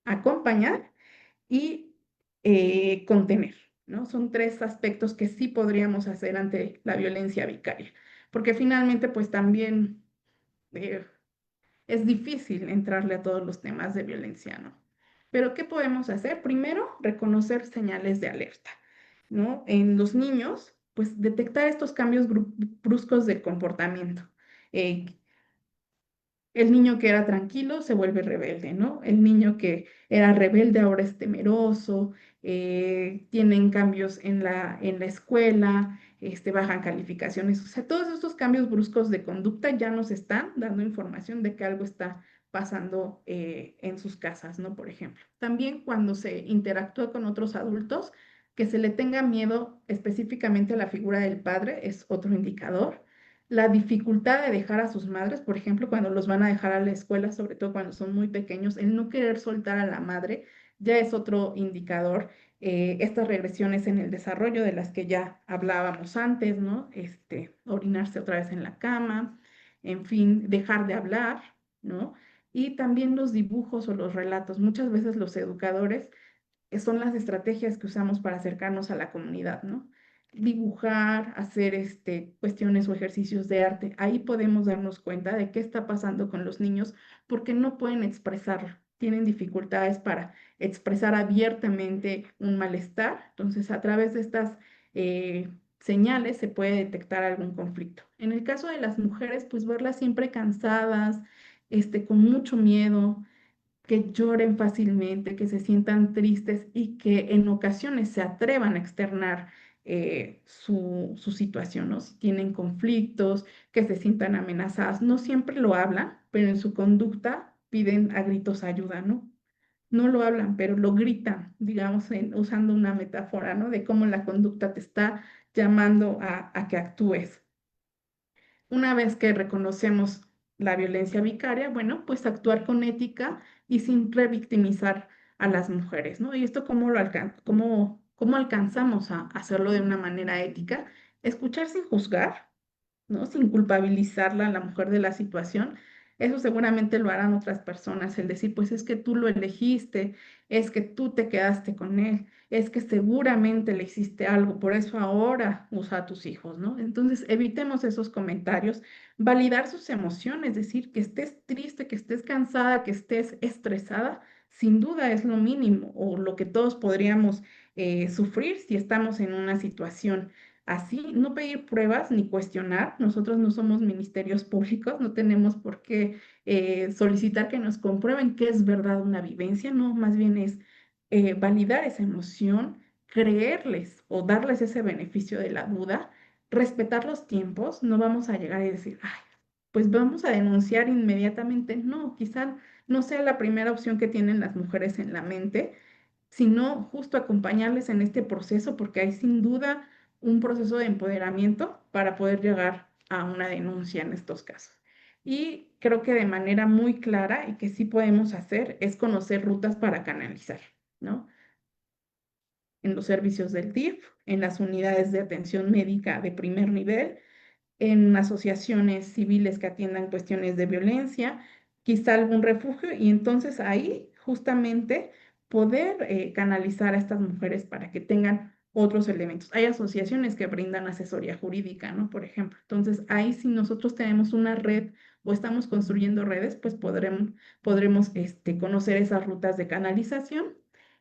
S2: acompañar y contener, ¿no? Son tres aspectos que sí podríamos hacer ante la violencia vicaria, porque finalmente pues también eh, es difícil entrarle a todos los temas de violencia, ¿no? Pero ¿qué podemos hacer? Primero, reconocer señales de alerta, ¿no? En los niños, pues detectar estos cambios bruscos de comportamiento. Eh, el niño que era tranquilo se vuelve rebelde, ¿no? El niño que era rebelde ahora es temeroso, tienen cambios en la escuela, bajan calificaciones. O sea, todos estos cambios bruscos de conducta ya nos están dando información de que algo está pasando en sus casas, ¿no? Por ejemplo. También cuando se interactúa con otros adultos, que se le tenga miedo específicamente a la figura del padre es otro indicador. La dificultad de dejar a sus madres, por ejemplo, cuando los van a dejar a la escuela, sobre todo cuando son muy pequeños, el no querer soltar a la madre ya es otro indicador. Estas regresiones en el desarrollo de las que ya hablábamos antes, ¿no? Orinarse otra vez en la cama, en fin, dejar de hablar, ¿no? Y también los dibujos o los relatos. Muchas veces los educadores son las estrategias que usamos para acercarnos a la comunidad, ¿no? Dibujar, hacer cuestiones o ejercicios de arte. Ahí podemos darnos cuenta de qué está pasando con los niños porque no pueden expresarlo. Tienen dificultades para expresar abiertamente un malestar. Entonces, a través de estas señales se puede detectar algún conflicto. En el caso de las mujeres, pues verlas siempre cansadas, con mucho miedo, que lloren fácilmente, que se sientan tristes y que en ocasiones se atrevan a externar su situación, ¿no? Si tienen conflictos, que se sientan amenazadas, no siempre lo hablan, pero en su conducta piden a gritos ayuda, ¿no? No lo hablan, pero lo gritan, digamos, usando una metáfora, ¿no? De cómo la conducta te está llamando a que actúes. Una vez que reconocemos la violencia vicaria, bueno, pues actuar con ética y sin revictimizar a las mujeres, ¿no? Y esto cómo alcanzamos a hacerlo de una manera ética, escuchar sin juzgar, ¿no? Sin culpabilizarla a la mujer de la situación. Eso seguramente lo harán otras personas, el decir, pues es que tú lo elegiste, es que tú te quedaste con él, es que seguramente le hiciste algo, por eso ahora usa a tus hijos, ¿no? Entonces, evitemos esos comentarios, validar sus emociones, decir que estés triste, que estés cansada, que estés estresada, sin duda es lo mínimo o lo que todos podríamos sufrir si estamos en una situación así, no pedir pruebas ni cuestionar. Nosotros no somos ministerios públicos, no tenemos por qué solicitar que nos comprueben que es verdad una vivencia, no, más bien es validar esa emoción, creerles o darles ese beneficio de la duda, respetar los tiempos, no vamos a llegar y decir, ay, pues vamos a denunciar inmediatamente. No, quizá no sea la primera opción que tienen las mujeres en la mente, sino justo acompañarles en este proceso, porque hay sin duda un proceso de empoderamiento para poder llegar a una denuncia en estos casos. Y creo que de manera muy clara y que sí podemos hacer es conocer rutas para canalizar, ¿no? En los servicios del DIF, en las unidades de atención médica de primer nivel, en asociaciones civiles que atiendan cuestiones de violencia, quizá algún refugio, y entonces ahí justamente poder canalizar a estas mujeres para que tengan otros elementos. Hay asociaciones que brindan asesoría jurídica, ¿no? Por ejemplo. Entonces, ahí si nosotros tenemos una red o estamos construyendo redes, pues podremos conocer esas rutas de canalización.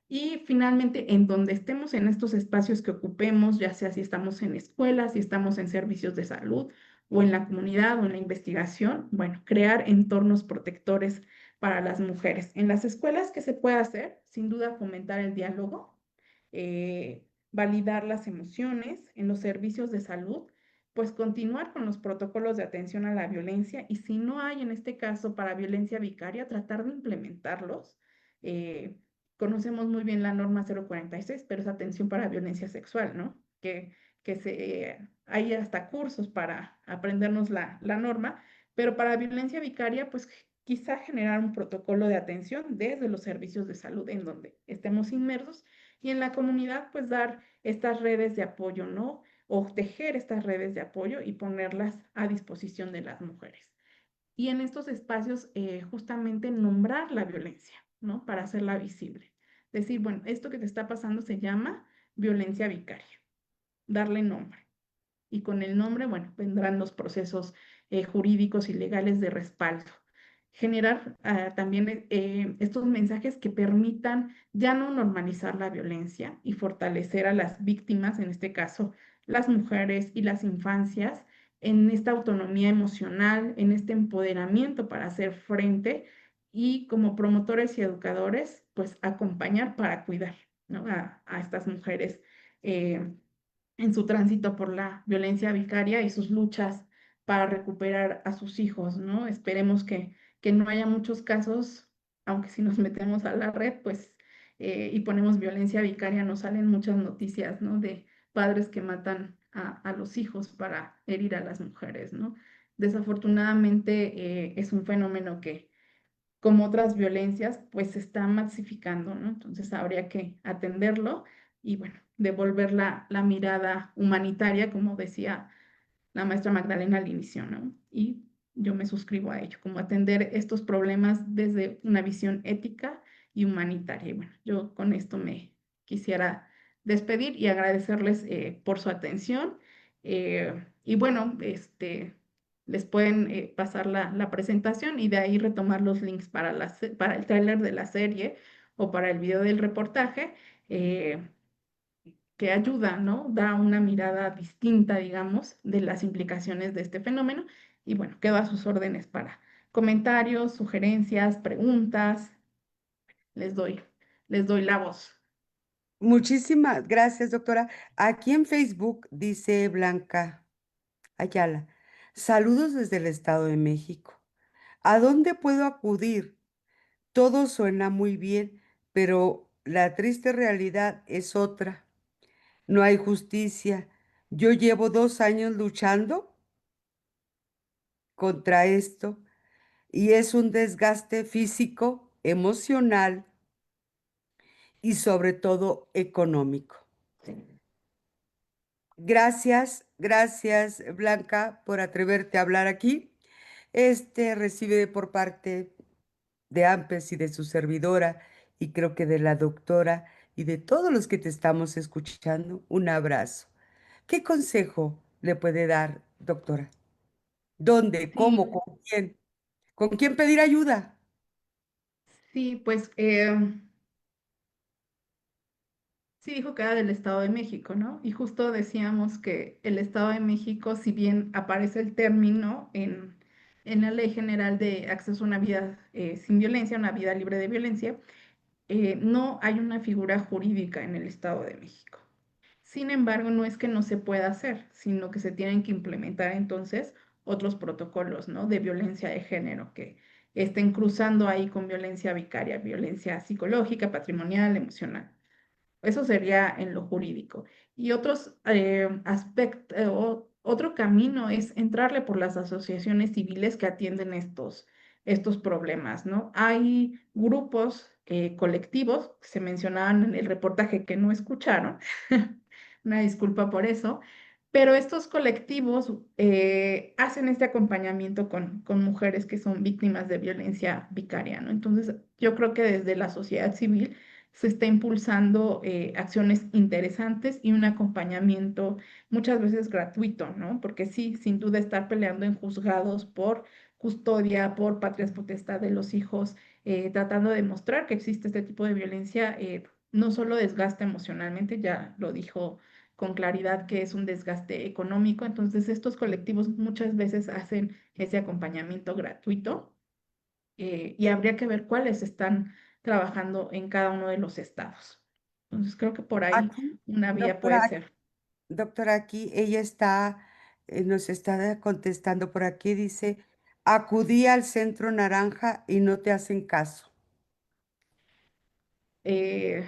S2: Y finalmente, en donde estemos en estos espacios que ocupemos, ya sea si estamos en escuelas, si estamos en servicios de salud o en la comunidad o en la investigación, bueno, crear entornos protectores para las mujeres. En las escuelas, ¿qué se puede hacer? Sin duda, fomentar el diálogo, validar las emociones. En los servicios de salud, pues continuar con los protocolos de atención a la violencia y si no hay en este caso para violencia vicaria, tratar de implementarlos. Eh, Conocemos muy bien la norma 046, pero es atención para violencia sexual, ¿no? Hay hasta cursos para aprendernos la norma, pero para violencia vicaria, pues quizá generar un protocolo de atención desde los servicios de salud en donde estemos inmersos y en la comunidad, pues dar estas redes de apoyo, ¿no? o tejer estas redes de apoyo y ponerlas a disposición de las mujeres. Y en estos espacios justamente nombrar la violencia, ¿no? Para hacerla visible. Decir, bueno, esto que te está pasando se llama violencia vicaria, darle nombre. Y con el nombre, bueno, vendrán los procesos jurídicos y legales de respaldo. Generar también estos mensajes que permitan ya no normalizar la violencia y fortalecer a las víctimas, en este caso las mujeres y las infancias, en esta autonomía emocional, en este empoderamiento para hacer frente y como promotores y educadores, pues acompañar para cuidar, ¿no? A estas mujeres. En su tránsito por la violencia vicaria y sus luchas para recuperar a sus hijos, ¿no? Esperemos que no haya muchos casos, aunque si nos metemos a la red, pues, y ponemos violencia vicaria, nos salen muchas noticias, ¿no? De padres que matan a los hijos para herir a las mujeres, ¿no? Desafortunadamente, es un fenómeno que como otras violencias, pues se está masificando, ¿no? Entonces habría que atenderlo y, bueno, devolver la mirada humanitaria, como decía la maestra Magdalena al inicio, ¿no? Y yo me suscribo a ello, como atender estos problemas desde una visión ética y humanitaria. Y bueno, yo con esto me quisiera despedir y agradecerles por su atención. Y bueno, les pueden pasar la presentación y de ahí retomar los links para, para el tráiler de la serie o para el video del reportaje. Que ayuda, ¿no? Da una mirada distinta, digamos, de las implicaciones de este fenómeno. Y bueno, quedo a sus órdenes para comentarios, sugerencias, preguntas. Les doy, les doy la voz.
S1: Muchísimas gracias, doctora. Aquí en Facebook dice Blanca Ayala, saludos desde el Estado de México. ¿A dónde puedo acudir? Todo suena muy bien, pero la triste realidad es otra. No hay justicia. Yo llevo 2 años luchando contra esto y es un desgaste físico, emocional y sobre todo económico. Gracias, gracias Blanca por atreverte a hablar aquí. Recibe por parte de AMPES y de su servidora y creo que de la doctora y de todos los que te estamos escuchando, un abrazo. ¿Qué consejo le puede dar, doctora? ¿Dónde?
S2: Sí,
S1: ¿Cómo? ¿Con quién? ¿Con quién pedir ayuda?
S2: sí, pues sí dijo que era del Estado de México, ¿no? Y justo decíamos que el Estado de México, si bien aparece el término en la Ley General de Acceso a una vida sin violencia, una vida libre de violencia, no hay una figura jurídica en el Estado de México. Sin embargo, no es que no se pueda hacer, sino que se tienen que implementar entonces otros protocolos, ¿no? De violencia de género que estén cruzando ahí con violencia vicaria, violencia psicológica, patrimonial, emocional. Eso sería en lo jurídico. Y otros aspectos, otro camino es entrarle por las asociaciones civiles que atienden estos problemas, ¿no? Hay grupos colectivos, que se mencionaban en el reportaje que no escucharon, una disculpa por eso, pero estos colectivos hacen este acompañamiento con mujeres que son víctimas de violencia vicaria, ¿no? Entonces, yo creo que desde la sociedad civil se está impulsando acciones interesantes y un acompañamiento muchas veces gratuito, ¿no? Porque sí, sin duda estar peleando en juzgados por custodia, por patrias potestad de los hijos, tratando de demostrar que existe este tipo de violencia, no solo desgasta emocionalmente, ya lo dijo con claridad que es un desgaste económico, entonces estos colectivos muchas veces hacen ese acompañamiento gratuito y habría que ver cuáles están trabajando en cada uno de los estados. Entonces creo que por ahí
S1: Aquí,
S2: una vía puede
S1: doctora,
S2: ser.
S1: doctora, aquí ella está, nos está contestando por aquí, dice, acudí al centro naranja y no te hacen caso.
S2: Eh,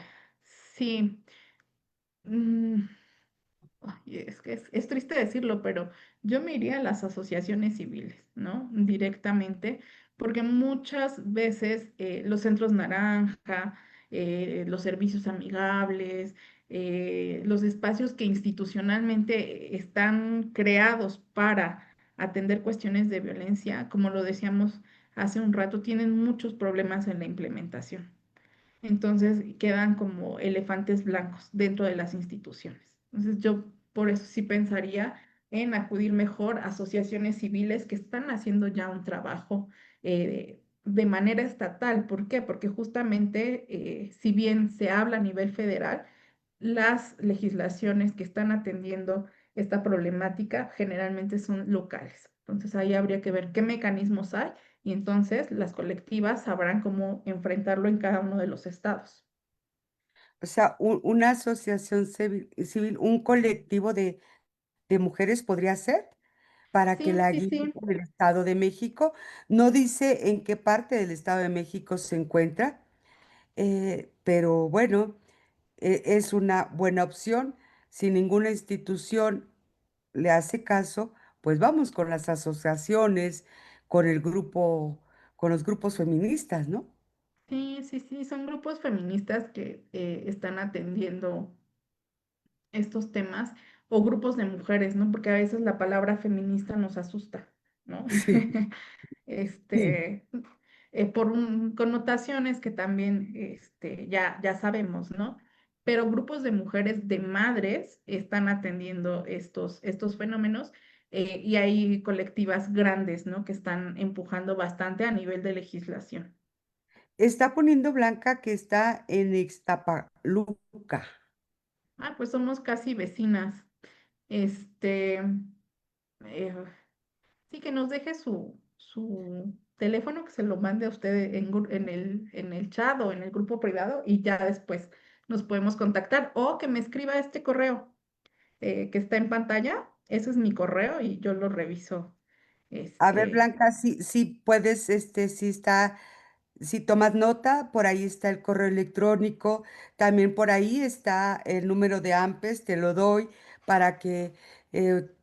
S2: sí, mm, ay, es que es triste decirlo, pero yo me iría a las asociaciones civiles, ¿no? Directamente, porque muchas veces los centros naranja, los servicios amigables, los espacios que institucionalmente están creados para atender cuestiones de violencia, como lo decíamos hace un rato, tienen muchos problemas en la implementación. Entonces quedan como elefantes blancos dentro de las instituciones. Entonces yo por eso sí pensaría en acudir mejor a asociaciones civiles que están haciendo ya un trabajo de manera estatal. ¿Por qué? Porque justamente si bien se habla a nivel federal, las legislaciones que están atendiendo esta problemática generalmente son locales. Entonces ahí habría que ver qué mecanismos hay y entonces las colectivas sabrán cómo enfrentarlo en cada uno de los estados.
S1: O sea, una asociación civil, un colectivo de mujeres podría ser para que
S2: Sí,
S1: la
S2: sí,
S1: guíe
S2: sí,
S1: por el Estado de México. No dice en qué parte del Estado de México se encuentra, pero bueno, es una buena opción. Si ninguna institución le hace caso, pues vamos con las asociaciones, con el grupo, con los grupos feministas, ¿no?
S2: sí, sí, sí, son grupos feministas que están atendiendo estos temas o grupos de mujeres, ¿no? Porque a veces la palabra feminista nos asusta, ¿no?
S1: Sí, sí.
S2: Este, connotaciones que también ya sabemos, ¿no? Pero grupos de mujeres, de madres, están atendiendo estos fenómenos y hay colectivas grandes, ¿no? Que están empujando bastante a nivel de legislación.
S1: Está poniendo Blanca que está en Ixtapaluca.
S2: Ah, pues somos casi vecinas. Este, eh, sí, que nos deje su teléfono, que se lo mande a usted en el chat o en el grupo privado y ya después nos podemos contactar o que me escriba este correo que está en pantalla. Ese es mi correo y yo lo reviso.
S1: A ver,
S2: Este,
S1: Blanca, si puedes, si está, si tomas nota, por ahí está el correo electrónico, también por ahí está el número de AMPES, te lo doy para que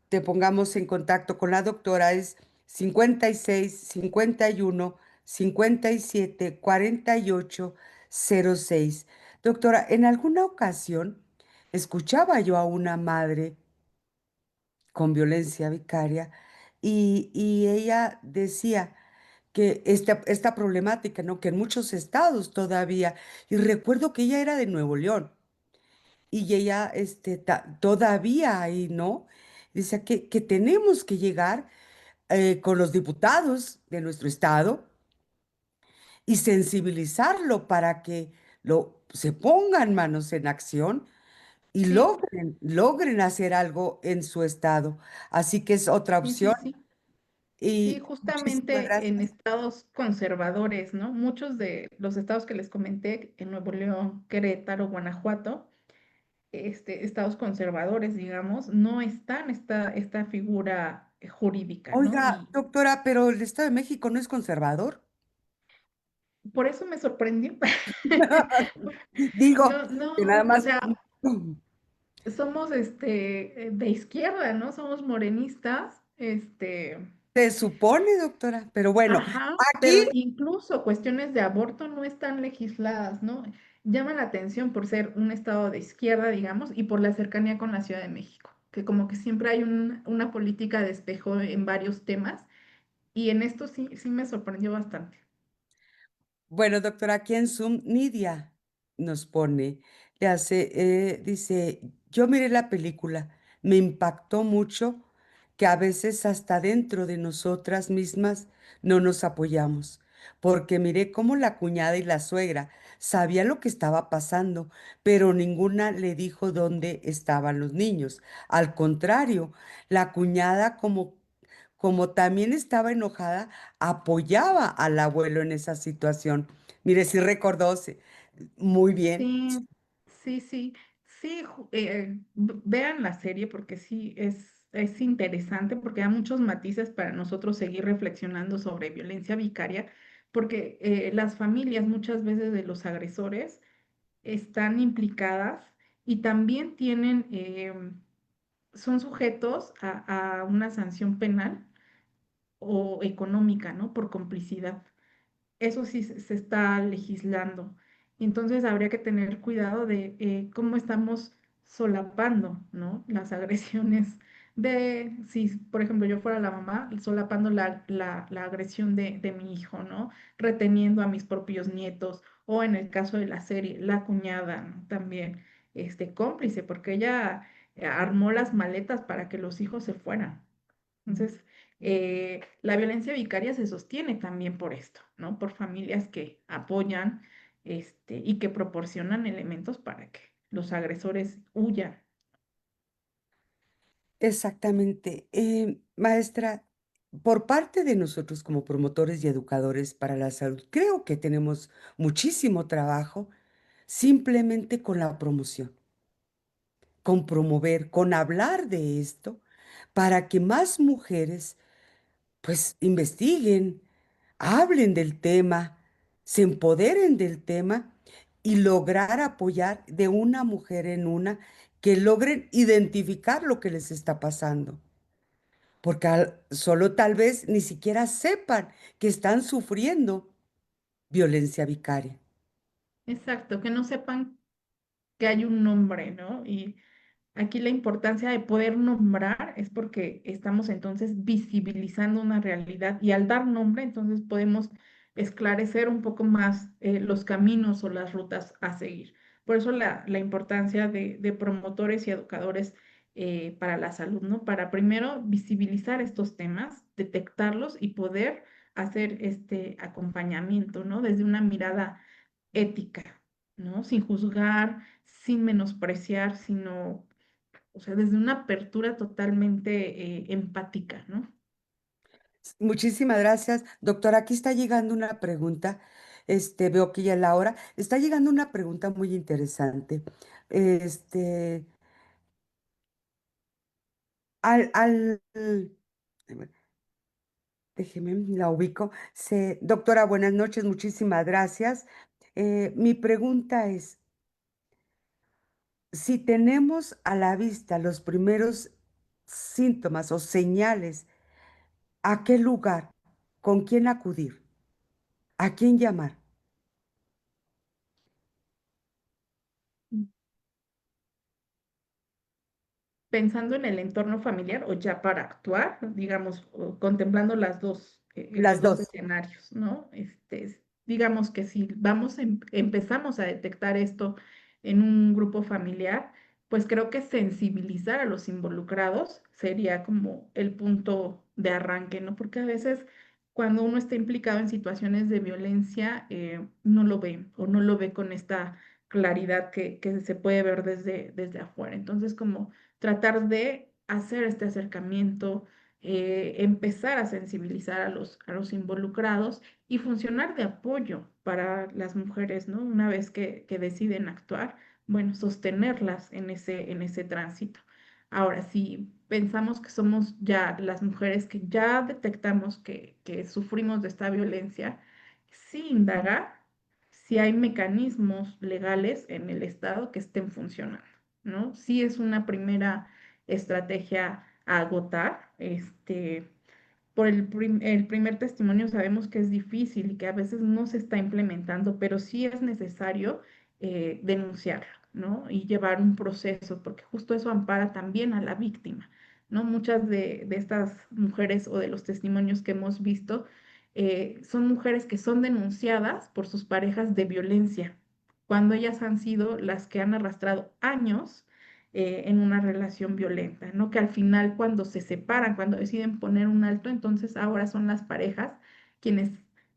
S1: te pongamos en contacto con la doctora, es 56 51 57 48 06. Doctora, en alguna ocasión escuchaba yo a una madre con violencia vicaria y ella decía que esta problemática, ¿no? Que en muchos estados todavía, y recuerdo que ella era de Nuevo León y ella todavía ahí, ¿no? Dice que tenemos que llegar con los diputados de nuestro estado y sensibilizarlo para que se pongan manos en acción y
S2: sí,
S1: logren hacer algo en su estado. Así que es otra
S2: sí, sí,
S1: opción
S2: sí. Sí,
S1: y muchísimas
S2: justamente en
S1: gracias.
S2: estados conservadores, ¿no? Muchos de los estados que les comenté, en Nuevo León, Querétaro, Guanajuato, estados conservadores, digamos, no están esta figura jurídica, ¿no?
S1: Oiga,
S2: Y
S1: doctora, pero el Estado de México no es conservador.
S2: por eso me sorprendió.
S1: Digo,
S2: No,
S1: que nada
S2: no, o
S1: más
S2: sea, somos de izquierda, ¿no? Somos morenistas,
S1: se supone, doctora, pero bueno,
S2: ajá,
S1: aquí,
S2: pero incluso cuestiones de aborto no están legisladas, ¿no? Llama la atención por ser un estado de izquierda, digamos, y por la cercanía con la Ciudad de México, que como que siempre hay una política de espejo en varios temas, y en esto sí, sí me sorprendió bastante.
S1: bueno, doctora, aquí en Zoom, Nidia nos pone, dice, yo miré la película, me impactó mucho que a veces hasta dentro de nosotras mismas no nos apoyamos, porque miré cómo la cuñada y la suegra sabían lo que estaba pasando, pero ninguna le dijo dónde estaban los niños. Al contrario, la cuñada como también estaba enojada, apoyaba al abuelo en esa situación. Mire, sí recordó, sí, muy bien.
S2: Sí, sí, sí, sí, vean la serie porque sí es interesante, porque hay muchos matices para nosotros seguir reflexionando sobre violencia vicaria, porque las familias muchas veces de los agresores están implicadas y también son sujetos a una sanción penal o económica, ¿no? Por complicidad. Eso sí se está legislando. Entonces habría que tener cuidado de cómo estamos solapando, ¿no? Las agresiones si por ejemplo yo fuera la mamá, solapando la agresión de mi hijo, ¿no? Reteniendo a mis propios nietos, o en el caso de la serie, la cuñada, ¿no? También, cómplice, porque ella armó las maletas para que los hijos se fueran. Entonces, la violencia vicaria se sostiene también por esto, ¿no? Por familias que apoyan, y que proporcionan elementos para que los agresores huyan.
S1: Exactamente. Maestra, por parte de nosotros como promotores y educadores para la salud, creo que tenemos muchísimo trabajo simplemente con la promoción, con promover, con hablar de esto, para que más mujeres pues investiguen, hablen del tema, se empoderen del tema y lograr apoyar de una mujer en una que logren identificar lo que les está pasando. Porque solo tal vez ni siquiera sepan que están sufriendo violencia vicaria.
S2: Exacto, que no sepan que hay un nombre, ¿no? Y aquí la importancia de poder nombrar es porque estamos entonces visibilizando una realidad, y al dar nombre entonces podemos esclarecer un poco más los caminos o las rutas a seguir. Por eso la importancia de promotores y educadores para la salud, ¿no? Para primero visibilizar estos temas, detectarlos y poder hacer este acompañamiento, ¿no? Desde una mirada ética, ¿no? Sin juzgar, sin menospreciar, sino, o sea, desde una apertura totalmente empática, ¿no?
S1: Muchísimas gracias, doctora. Aquí está llegando una pregunta. Veo que ya es la hora. Está llegando una pregunta muy interesante. Este, al, déjeme, la ubico. Doctora, buenas noches, muchísimas gracias. Mi pregunta es, si tenemos a la vista los primeros síntomas o señales, ¿a qué lugar? ¿Con quién acudir? ¿A quién llamar?
S2: Pensando en el entorno familiar o ya para actuar, digamos, o contemplando los
S1: Las
S2: dos
S1: dos.
S2: escenarios, ¿no? Digamos que si empezamos a detectar esto en un grupo familiar, pues creo que sensibilizar a los involucrados sería como el punto de arranque, ¿no? Porque a veces cuando uno está implicado en situaciones de violencia, no lo ve o no lo ve con esta claridad que se puede ver desde afuera. Entonces, como tratar de hacer este acercamiento, empezar a sensibilizar a los involucrados y funcionar de apoyo para las mujeres, ¿no? Una vez que deciden actuar, bueno, sostenerlas en ese tránsito. Ahora, si pensamos que somos ya las mujeres que ya detectamos que sufrimos de esta violencia, sí indagar si hay mecanismos legales en el Estado que estén funcionando, ¿no? Sí es una primera estrategia a agotar. Por el primer testimonio sabemos que es difícil y que a veces no se está implementando, pero sí es necesario denunciarlo, ¿no? Y llevar un proceso, porque justo eso ampara también a la víctima, ¿no? Muchas de estas mujeres o de los testimonios que hemos visto son mujeres que son denunciadas por sus parejas de violencia, cuando ellas han sido las que han arrastrado años en una relación violenta, ¿no? Que al final cuando se separan, cuando deciden poner un alto, entonces ahora son las parejas quienes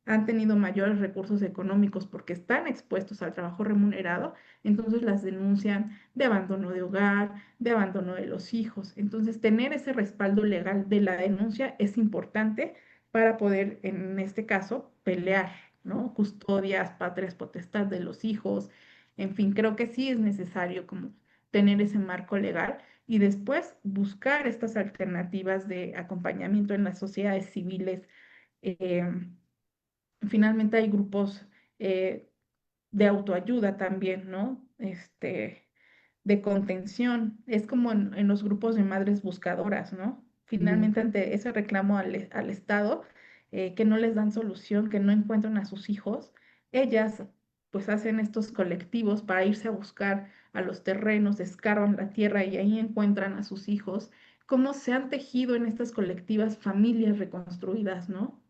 S2: han tenido mayores recursos económicos porque están expuestos al trabajo remunerado, entonces las denuncian de abandono de hogar, de abandono de los hijos. Entonces, tener ese respaldo legal de la denuncia es importante para poder, en este caso, pelear, ¿no? Custodias, patrias, potestad de los hijos, en fin, creo que sí es necesario como tener ese marco legal y después buscar estas alternativas de acompañamiento en las sociedades civiles. Eh, Finalmente hay grupos eh, de autoayuda también, ¿no? De contención. Es como en los grupos de madres buscadoras, ¿no?
S1: Mm.
S2: Finalmente ante ese reclamo al Estado, que no les dan solución, que no encuentran a sus hijos, ellas pues hacen estos colectivos para irse a buscar a los terrenos, escarban la tierra y ahí encuentran a sus hijos, cómo se han tejido en estas colectivas familias reconstruidas, ¿no?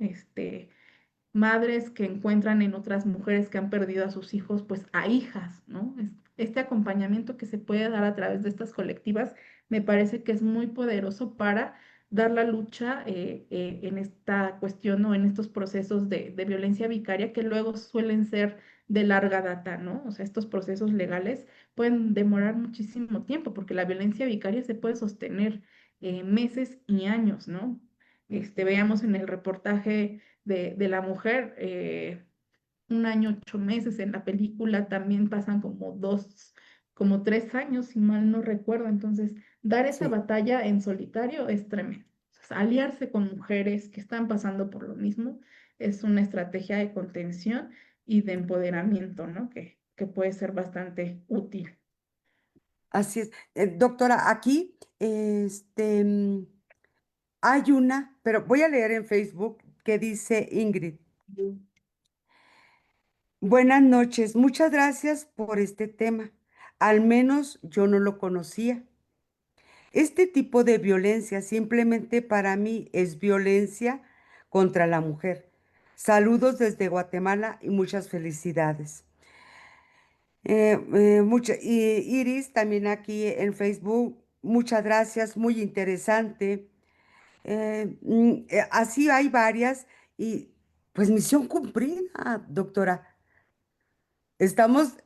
S2: Madres que encuentran en otras mujeres que han perdido a sus hijos, pues a hijas, ¿no? Este acompañamiento que se puede dar a través de estas colectivas me parece que es muy poderoso para dar la lucha en esta cuestión o en estos procesos de violencia vicaria que luego suelen ser de larga data, ¿no? O sea, estos procesos legales pueden demorar muchísimo tiempo porque la violencia vicaria se puede sostener meses y años, ¿no? Veíamos en el reportaje de la mujer, 1 año, 8 meses. En la película también pasan como 3 años, si mal no recuerdo. Entonces, dar esa
S1: Sí,
S2: batalla en solitario es tremendo. O sea, aliarse con mujeres que están pasando por lo mismo es una estrategia de contención y de empoderamiento, ¿no? Que puede ser bastante útil.
S1: así es. Doctora, aquí hay una, pero voy a leer en Facebook que dice Ingrid. Buenas noches, muchas gracias por este tema. Al menos yo no lo conocía. Este tipo de violencia simplemente para mí es violencia contra la mujer. Saludos desde Guatemala y muchas felicidades. Iris, también aquí en Facebook, muchas gracias, muy interesante. Así hay varias y pues misión cumplida, doctora. Estamos,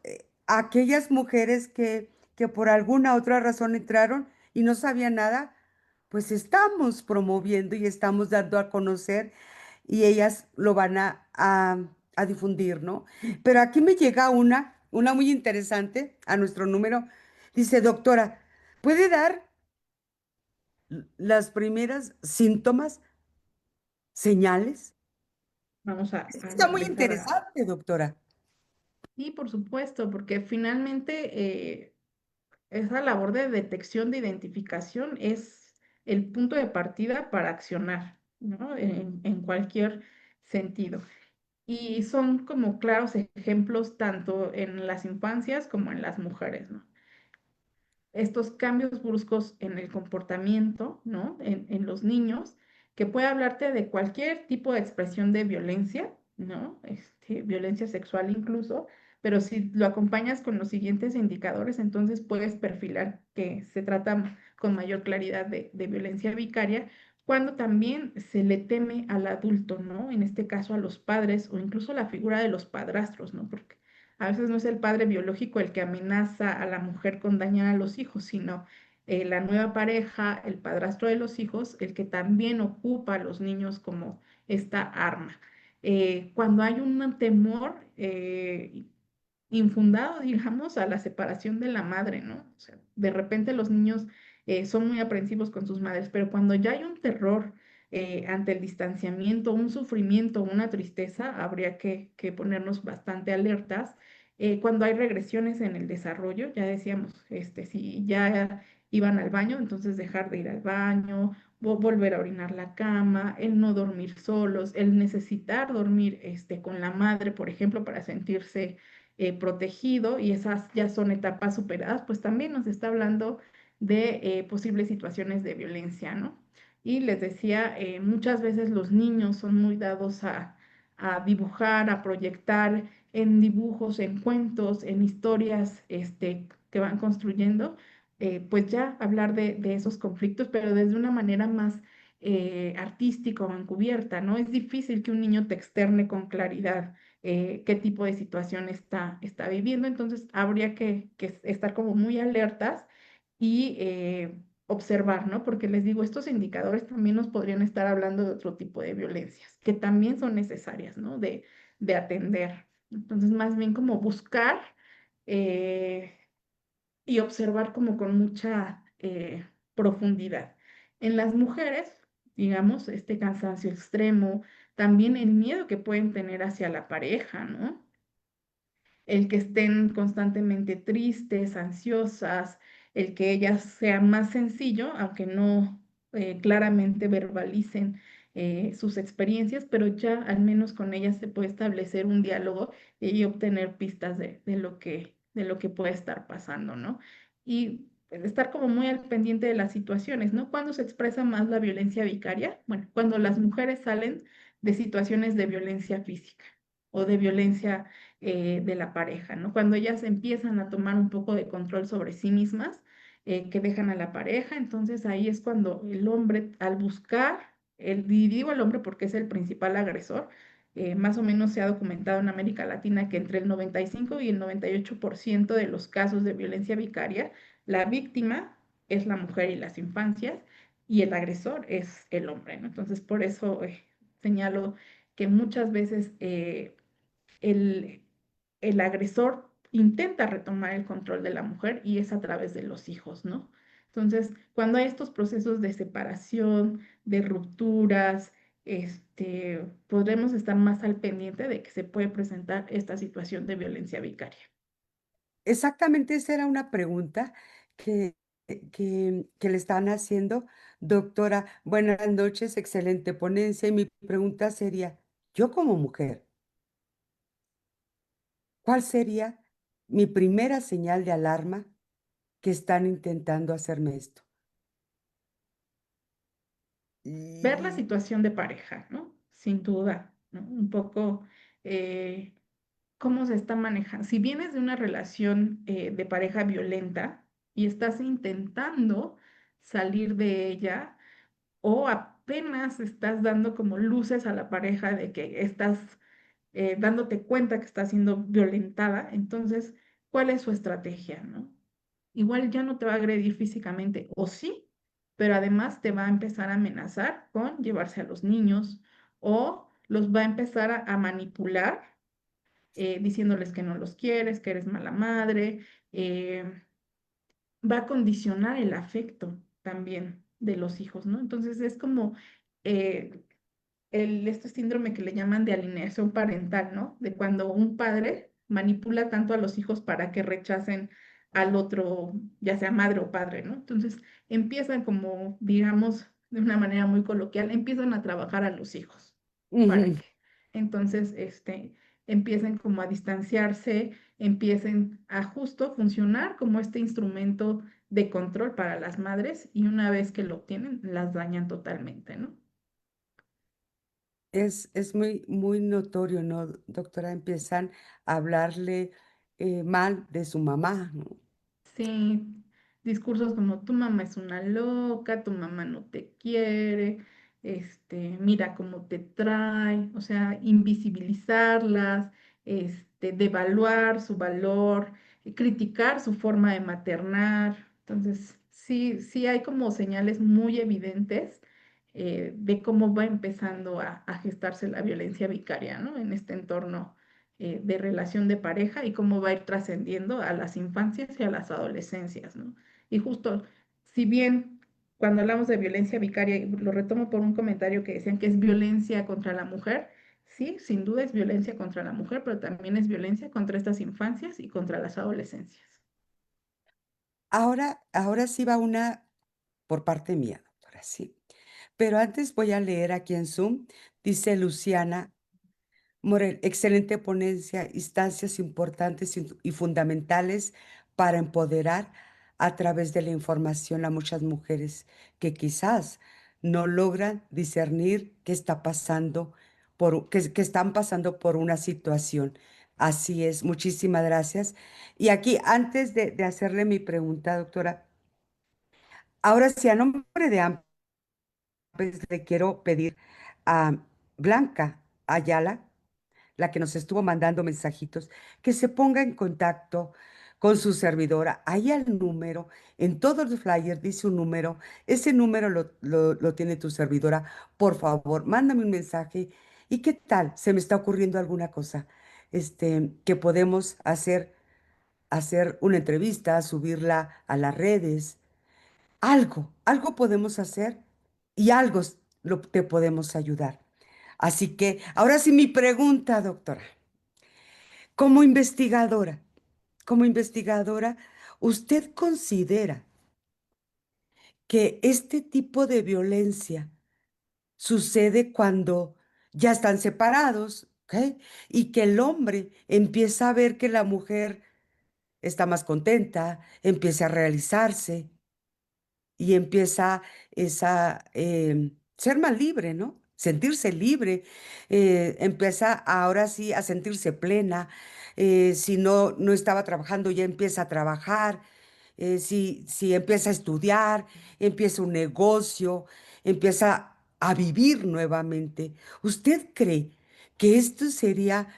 S1: aquellas mujeres que por alguna otra razón entraron y no sabían nada, pues estamos promoviendo y estamos dando a conocer y ellas lo van a difundir, ¿no? Pero aquí me llega una muy interesante a nuestro número. Dice, doctora, ¿puede dar las primeras síntomas, señales?
S2: Vamos a
S1: Está muy
S2: empezar a...
S1: interesante, doctora.
S2: Y por supuesto, porque finalmente esa labor de detección, de identificación es el punto de partida para accionar, ¿no? En cualquier sentido. Y son como claros ejemplos tanto en las infancias como en las mujeres, ¿no? Estos cambios bruscos en el comportamiento, ¿no? En los niños, que puede hablarte de cualquier tipo de expresión de violencia, ¿no? Violencia sexual incluso, pero si lo acompañas con los siguientes indicadores, entonces puedes perfilar que se trata con mayor claridad de violencia vicaria, cuando también se le teme al adulto, ¿no? En este caso a los padres o incluso la figura de los padrastros, ¿no? Porque a veces no es el padre biológico el que amenaza a la mujer con dañar a los hijos, sino la nueva pareja, el padrastro de los hijos, el que también ocupa a los niños como esta arma. Cuando hay un temor infundado, digamos, a la separación de la madre, ¿no? O sea, de repente los niños son muy aprensivos con sus madres, pero cuando ya hay un terror ante el distanciamiento, un sufrimiento, una tristeza, habría que ponernos bastante alertas. Cuando hay regresiones en el desarrollo, ya decíamos, si ya iban al baño, entonces dejar de ir al baño, volver a orinar la cama, el no dormir solos, el necesitar dormir con la madre, por ejemplo, para sentirse protegido, y esas ya son etapas superadas, pues también nos está hablando de posibles situaciones de violencia, ¿no? Y les decía, muchas veces los niños son muy dados a dibujar, a proyectar en dibujos, en cuentos, en historias que van construyendo, pues ya hablar de esos conflictos, pero desde una manera más artística o encubierta, ¿no? Es difícil que un niño te externe con claridad qué tipo de situación está viviendo. Entonces, habría que estar como muy alertas y observar, ¿no? Porque les digo, estos indicadores también nos podrían estar hablando de otro tipo de violencias, que también son necesarias, ¿no? De atender. Entonces, más bien como buscar eh, y observar como con mucha profundidad. En las mujeres, digamos, este cansancio extremo, también el miedo que pueden tener hacia la pareja, ¿no? El que estén constantemente tristes, ansiosas, el que ellas sea más sencillo, aunque no claramente verbalicen sus experiencias, pero ya al menos con ellas se puede establecer un diálogo y obtener pistas de lo que puede estar pasando, ¿no? Y estar como muy al pendiente de las situaciones, ¿no? ¿Cuándo se expresa más la violencia vicaria? Bueno, cuando las mujeres salen de situaciones de violencia física o de violencia de la pareja, ¿no? Cuando ellas empiezan a tomar un poco de control sobre sí mismas, que dejan a la pareja, entonces ahí es cuando el hombre, al buscar, digo el hombre porque es el principal agresor, más o menos se ha documentado en América Latina que entre el 95 y el 98% de los casos de violencia vicaria, la víctima es la mujer y las infancias y el agresor es el hombre, ¿no? Entonces, por eso señalo que muchas veces el, el agresor intenta retomar el control de la mujer y es a través de los hijos, ¿no? Entonces, cuando hay estos procesos de separación, de rupturas, podremos estar más al pendiente de que se puede presentar esta situación de violencia vicaria.
S1: Exactamente, esa era una pregunta que que le están haciendo. Doctora, buenas noches, excelente ponencia, y mi pregunta sería, yo como mujer, ¿cuál sería mi primera señal de alarma que están intentando hacerme esto?
S2: Ver la
S1: Y
S2: situación de pareja, ¿no? Sin duda, ¿no? Un poco eh, cómo se está manejando. Si vienes de una relación de pareja violenta y estás intentando salir de ella o apenas estás dando como luces a la pareja de que estás dándote cuenta que está siendo violentada, entonces, ¿cuál es su estrategia, no? Igual ya no te va a agredir físicamente, o sí, pero además te va a empezar a amenazar con llevarse a los niños o los va a empezar a manipular diciéndoles que no los quieres, que eres mala madre, eh, va a condicionar el afecto también de los hijos, ¿no? Entonces es como eh, este síndrome que le llaman de alineación parental, ¿no? De cuando un padre manipula tanto a los hijos para que rechacen al otro, ya sea madre o padre, ¿no? Entonces empiezan como, digamos, de una manera muy coloquial, empiezan a trabajar a los hijos. ¿Para
S1: ujú,
S2: qué? Entonces, empiecen como a distanciarse, empiecen a justo funcionar como este instrumento de control para las madres y una vez que lo obtienen, las dañan totalmente, ¿no?
S1: es muy notorio, ¿no, doctora? Empiezan a hablarle, mal de su mamá, ¿no?
S2: Sí, discursos como tu mamá es una loca, tu mamá no te quiere, mira cómo te trae, o sea, invisibilizarlas, devaluar su valor, criticar su forma de maternar. Entonces, sí, sí hay como señales muy evidentes de cómo va empezando a gestarse la violencia vicaria, ¿no? En este entorno de relación de pareja y cómo va a ir trascendiendo a las infancias y a las adolescencias, ¿no? Y justo, si bien cuando hablamos de violencia vicaria, y lo retomo por un comentario que decían que es violencia contra la mujer, sí, sin duda es violencia contra la mujer, pero también es violencia contra estas infancias y contra las adolescencias.
S1: Ahora sí va una por parte mía, doctora, sí. Pero antes voy a leer aquí en Zoom, dice Luciana Morel, excelente ponencia, instancias importantes y fundamentales para empoderar a través de la información a muchas mujeres que quizás no logran discernir qué está pasando que están pasando por una situación. Así es, muchísimas gracias. Y aquí, antes de hacerle mi pregunta, doctora, ahora sí, a nombre de AMPES, le quiero pedir a Blanca Ayala, la que nos estuvo mandando mensajitos, que se ponga en contacto con su servidora. Ahí el número, en todos los flyers dice un número, ese número lo tiene tu servidora. Por favor, mándame un mensaje. ¿Y qué tal? ¿Se me está ocurriendo alguna cosa? Que podemos hacer una entrevista, subirla a las redes, algo podemos hacer y algo te podemos ayudar. Así que, ahora sí mi pregunta, doctora. Como investigadora, como investigadora, ¿usted considera que este tipo de violencia sucede cuando ya están separados, ¿ok? Y que el hombre empieza a ver que la mujer está más contenta, empieza a realizarse y empieza esa, ser más libre, ¿no? Sentirse libre, empieza ahora sí a sentirse plena, si no estaba trabajando, ya empieza a trabajar, si empieza a estudiar, empieza un negocio, empieza a vivir nuevamente. ¿Usted cree que esto sería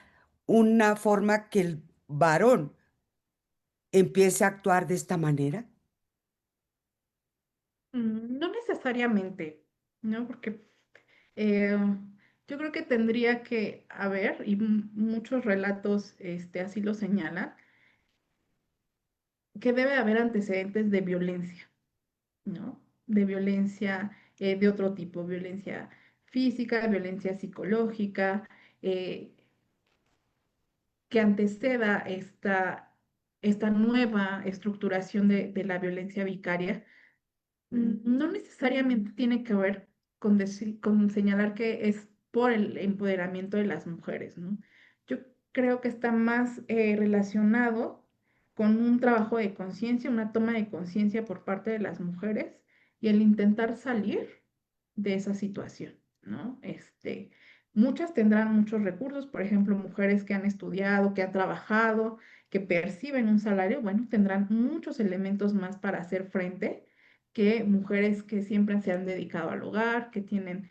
S1: una forma que el varón empiece a actuar de esta manera?
S2: No necesariamente, ¿no? Porque eh, yo creo que tendría que haber, y muchos relatos así lo señalan, que debe haber antecedentes de violencia, ¿no? De violencia de otro tipo, violencia física, violencia psicológica, eh, que anteceda esta nueva estructuración de la violencia vicaria. No necesariamente tiene que ver con señalar que es por el empoderamiento de las mujeres, ¿no? Yo creo que está más relacionado con un trabajo de conciencia, una toma de conciencia por parte de las mujeres y el intentar salir de esa situación, ¿no? Muchas tendrán muchos recursos, por ejemplo, mujeres que han estudiado, que han trabajado, que perciben un salario, bueno, tendrán muchos elementos más para hacer frente que mujeres que siempre se han dedicado al hogar, que tienen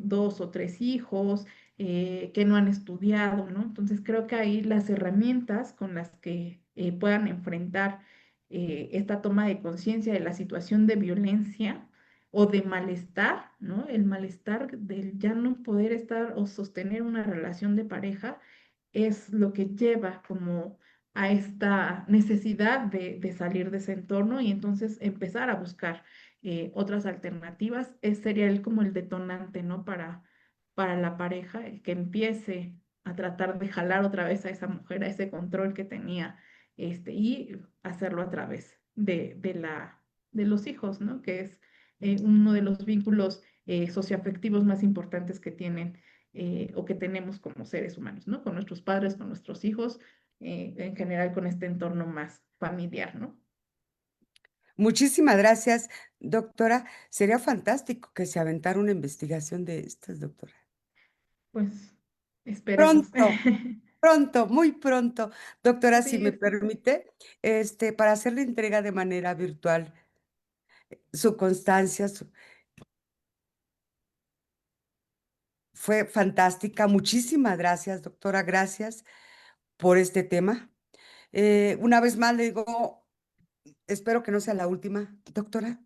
S2: dos o tres hijos, que no han estudiado, ¿no? Entonces creo que ahí las herramientas con las que puedan enfrentar esta toma de conciencia de la situación de violencia o de malestar, ¿no? El malestar del ya no poder estar o sostener una relación de pareja es lo que lleva como a esta necesidad de salir de ese entorno y entonces empezar a buscar otras alternativas. Sería el, como el detonante, ¿no? Para la pareja, el que empiece a tratar de jalar otra vez a esa mujer, a ese control que tenía, y hacerlo a través de los hijos, ¿no? Que es uno de los vínculos socioafectivos más importantes que tienen o que tenemos como seres humanos, ¿no? Con nuestros padres, con nuestros hijos, en general con este entorno más familiar, ¿no?
S1: Muchísimas gracias, doctora. Sería fantástico que se aventara una investigación de estas, doctora.
S2: Pues esperemos.
S1: Pronto, pronto, muy pronto. Doctora, si
S2: Sí,
S1: me permite, para hacer la entrega de manera virtual, su constancia fue fantástica. Muchísimas gracias, doctora. Gracias por este tema. Una vez más le digo, espero que no sea la última, doctora.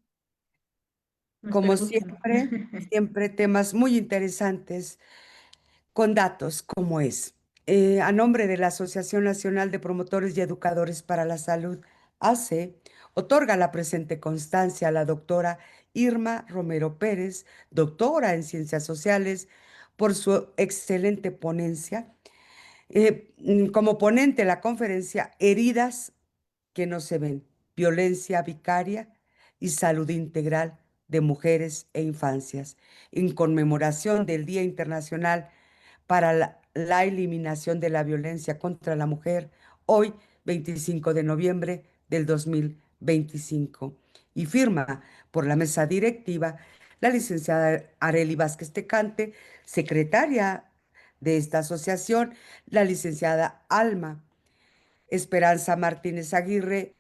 S1: Como
S2: esperemos que no.
S1: siempre, siempre temas muy interesantes con datos como es. A nombre de la Asociación Nacional de Promotores y Educadores para la Salud, ACE, otorga la presente constancia a la doctora Irma Romero Pérez, doctora en Ciencias Sociales, por su excelente ponencia. Como ponente de la conferencia Heridas que no se ven, violencia vicaria y salud integral de mujeres e infancias, en conmemoración del Día Internacional para la Eliminación de la Violencia contra la Mujer, hoy 25 de noviembre del 2025. Y firma por la mesa directiva la licenciada Arely Vázquez Tecante, secretaria de esta asociación, la licenciada Alma Esperanza Martínez Aguirre,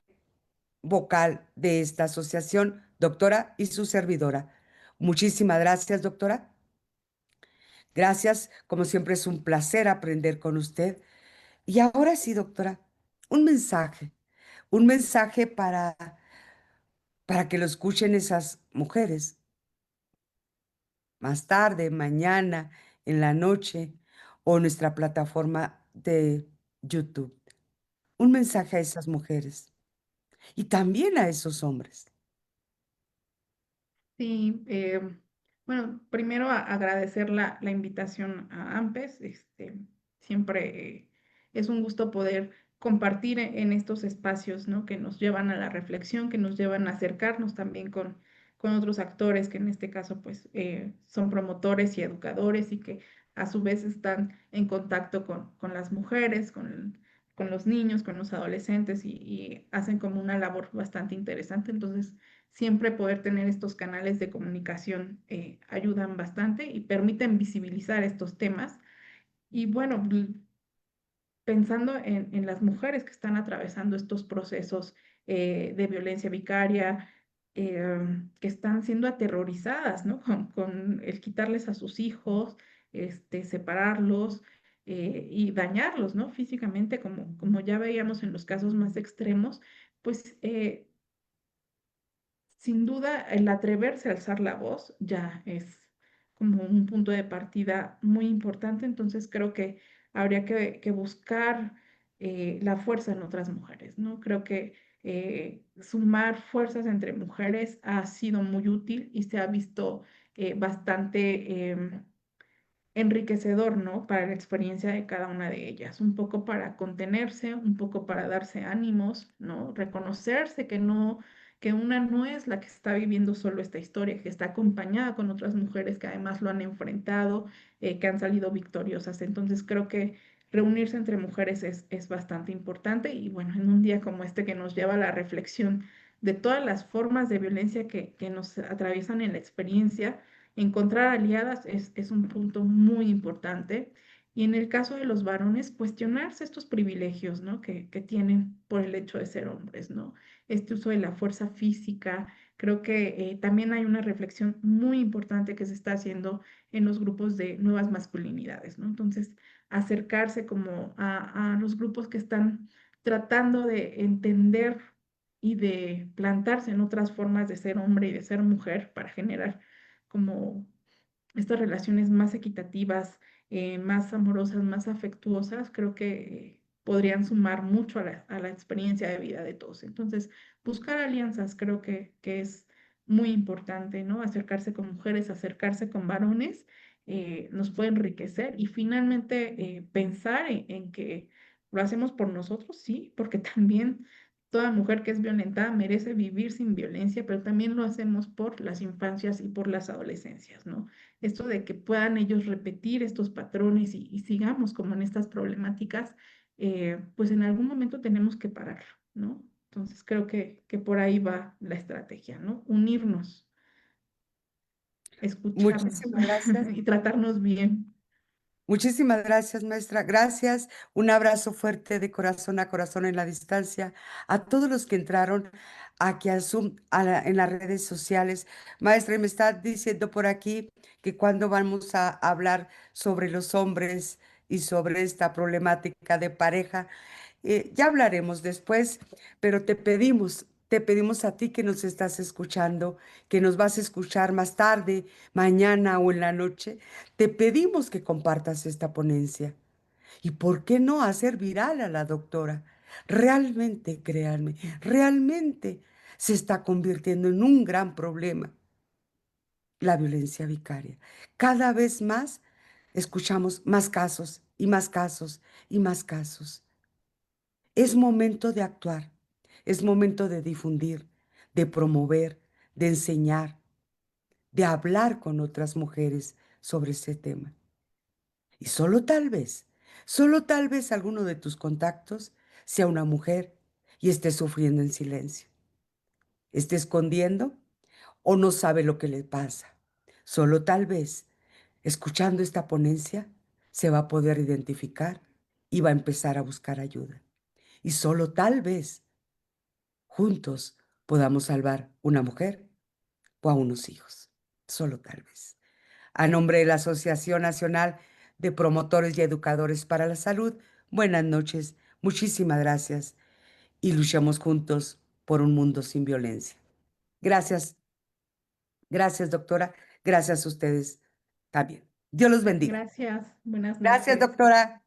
S1: vocal de esta asociación, doctora, y su servidora. Muchísimas gracias, doctora. Gracias, como siempre es un placer aprender con usted. Y ahora sí, doctora, un mensaje para que lo escuchen esas mujeres más tarde, mañana, en la noche o en nuestra plataforma de YouTube. Un mensaje a esas mujeres y también a esos hombres.
S2: Sí, bueno, primero agradecer la invitación a AMPES. Siempre es un gusto poder compartir en estos espacios, ¿no? Que nos llevan a la reflexión, que nos llevan a acercarnos también con otros actores que en este caso pues son promotores y educadores y que a su vez están en contacto con las mujeres, con los niños, con los adolescentes y hacen como una labor bastante interesante. Entonces, siempre poder tener estos canales de comunicación ayudan bastante y permiten visibilizar estos temas. Y bueno, pensando en las mujeres que están atravesando estos procesos de violencia vicaria, que están siendo aterrorizadas, ¿no? Con el quitarles a sus hijos, separarlos y dañarlos, ¿no? Físicamente, como ya veíamos en los casos más extremos, pues sin duda, el atreverse a alzar la voz ya es como un punto de partida muy importante, entonces creo que habría que buscar la fuerza en otras mujeres, ¿no? Creo que sumar fuerzas entre mujeres ha sido muy útil y se ha visto bastante enriquecedor, ¿no? Para la experiencia de cada una de ellas, un poco para contenerse, un poco para darse ánimos, ¿no? Reconocerse que una no es la que está viviendo solo esta historia, que está acompañada con otras mujeres que además lo han enfrentado, que han salido victoriosas. Entonces creo que reunirse entre mujeres es bastante importante y bueno, en un día como este que nos lleva a la reflexión de todas las formas de violencia que nos atraviesan en la experiencia, encontrar aliadas es un punto muy importante. Y en el caso de los varones, cuestionarse estos privilegios, ¿no? Que tienen por el hecho de ser hombres, ¿no? Este uso de la fuerza física. Creo que también hay una reflexión muy importante que se está haciendo en los grupos de nuevas masculinidades, ¿no? Entonces, acercarse como a los grupos que están tratando de entender y de plantarse en otras formas de ser hombre y de ser mujer para generar como estas relaciones más equitativas, más amorosas, más afectuosas, creo que podrían sumar mucho a la experiencia de vida de todos. Entonces, buscar alianzas creo que es muy importante, ¿no? Acercarse con mujeres, acercarse con varones, nos puede enriquecer y finalmente pensar en que lo hacemos por nosotros, sí, porque también toda mujer que es violentada merece vivir sin violencia, pero también lo hacemos por las infancias y por las adolescencias, ¿no? Esto de que puedan ellos repetir estos patrones y sigamos como en estas problemáticas, pues en algún momento tenemos que pararlo, ¿no? Entonces creo que por ahí va la estrategia, ¿no? Unirnos, escucharnos
S1: Muchísimas gracias.
S2: y tratarnos bien.
S1: Muchísimas gracias, maestra. Gracias. Un abrazo fuerte de corazón a corazón en la distancia. A todos los que entraron aquí al Zoom, en las redes sociales. Maestra, y me está diciendo por aquí que cuando vamos a hablar sobre los hombres y sobre esta problemática de pareja. Ya hablaremos después, pero te pedimos a ti que nos estás escuchando, que nos vas a escuchar más tarde, mañana o en la noche, te pedimos que compartas esta ponencia. ¿Y por qué no hacer viral a la doctora? Realmente, créanme, realmente se está convirtiendo en un gran problema la violencia vicaria. Cada vez más escuchamos más casos y más casos y más casos. Es momento de actuar, es momento de difundir, de promover, de enseñar, de hablar con otras mujeres sobre este tema. Y solo tal vez alguno de tus contactos sea una mujer y esté sufriendo en silencio, esté escondiendo o no sabe lo que le pasa. Solo tal vez, escuchando esta ponencia, se va a poder identificar y va a empezar a buscar ayuda. Y solo tal vez juntos podamos salvar una mujer o a unos hijos, solo tal vez. A nombre de la Asociación Nacional de Promotores y Educadores para la Salud, buenas noches, muchísimas gracias y luchemos juntos por un mundo sin violencia. Gracias, gracias doctora, gracias a ustedes también. Dios los bendiga.
S2: Gracias, buenas
S1: Gracias
S2: noches.
S1: doctora.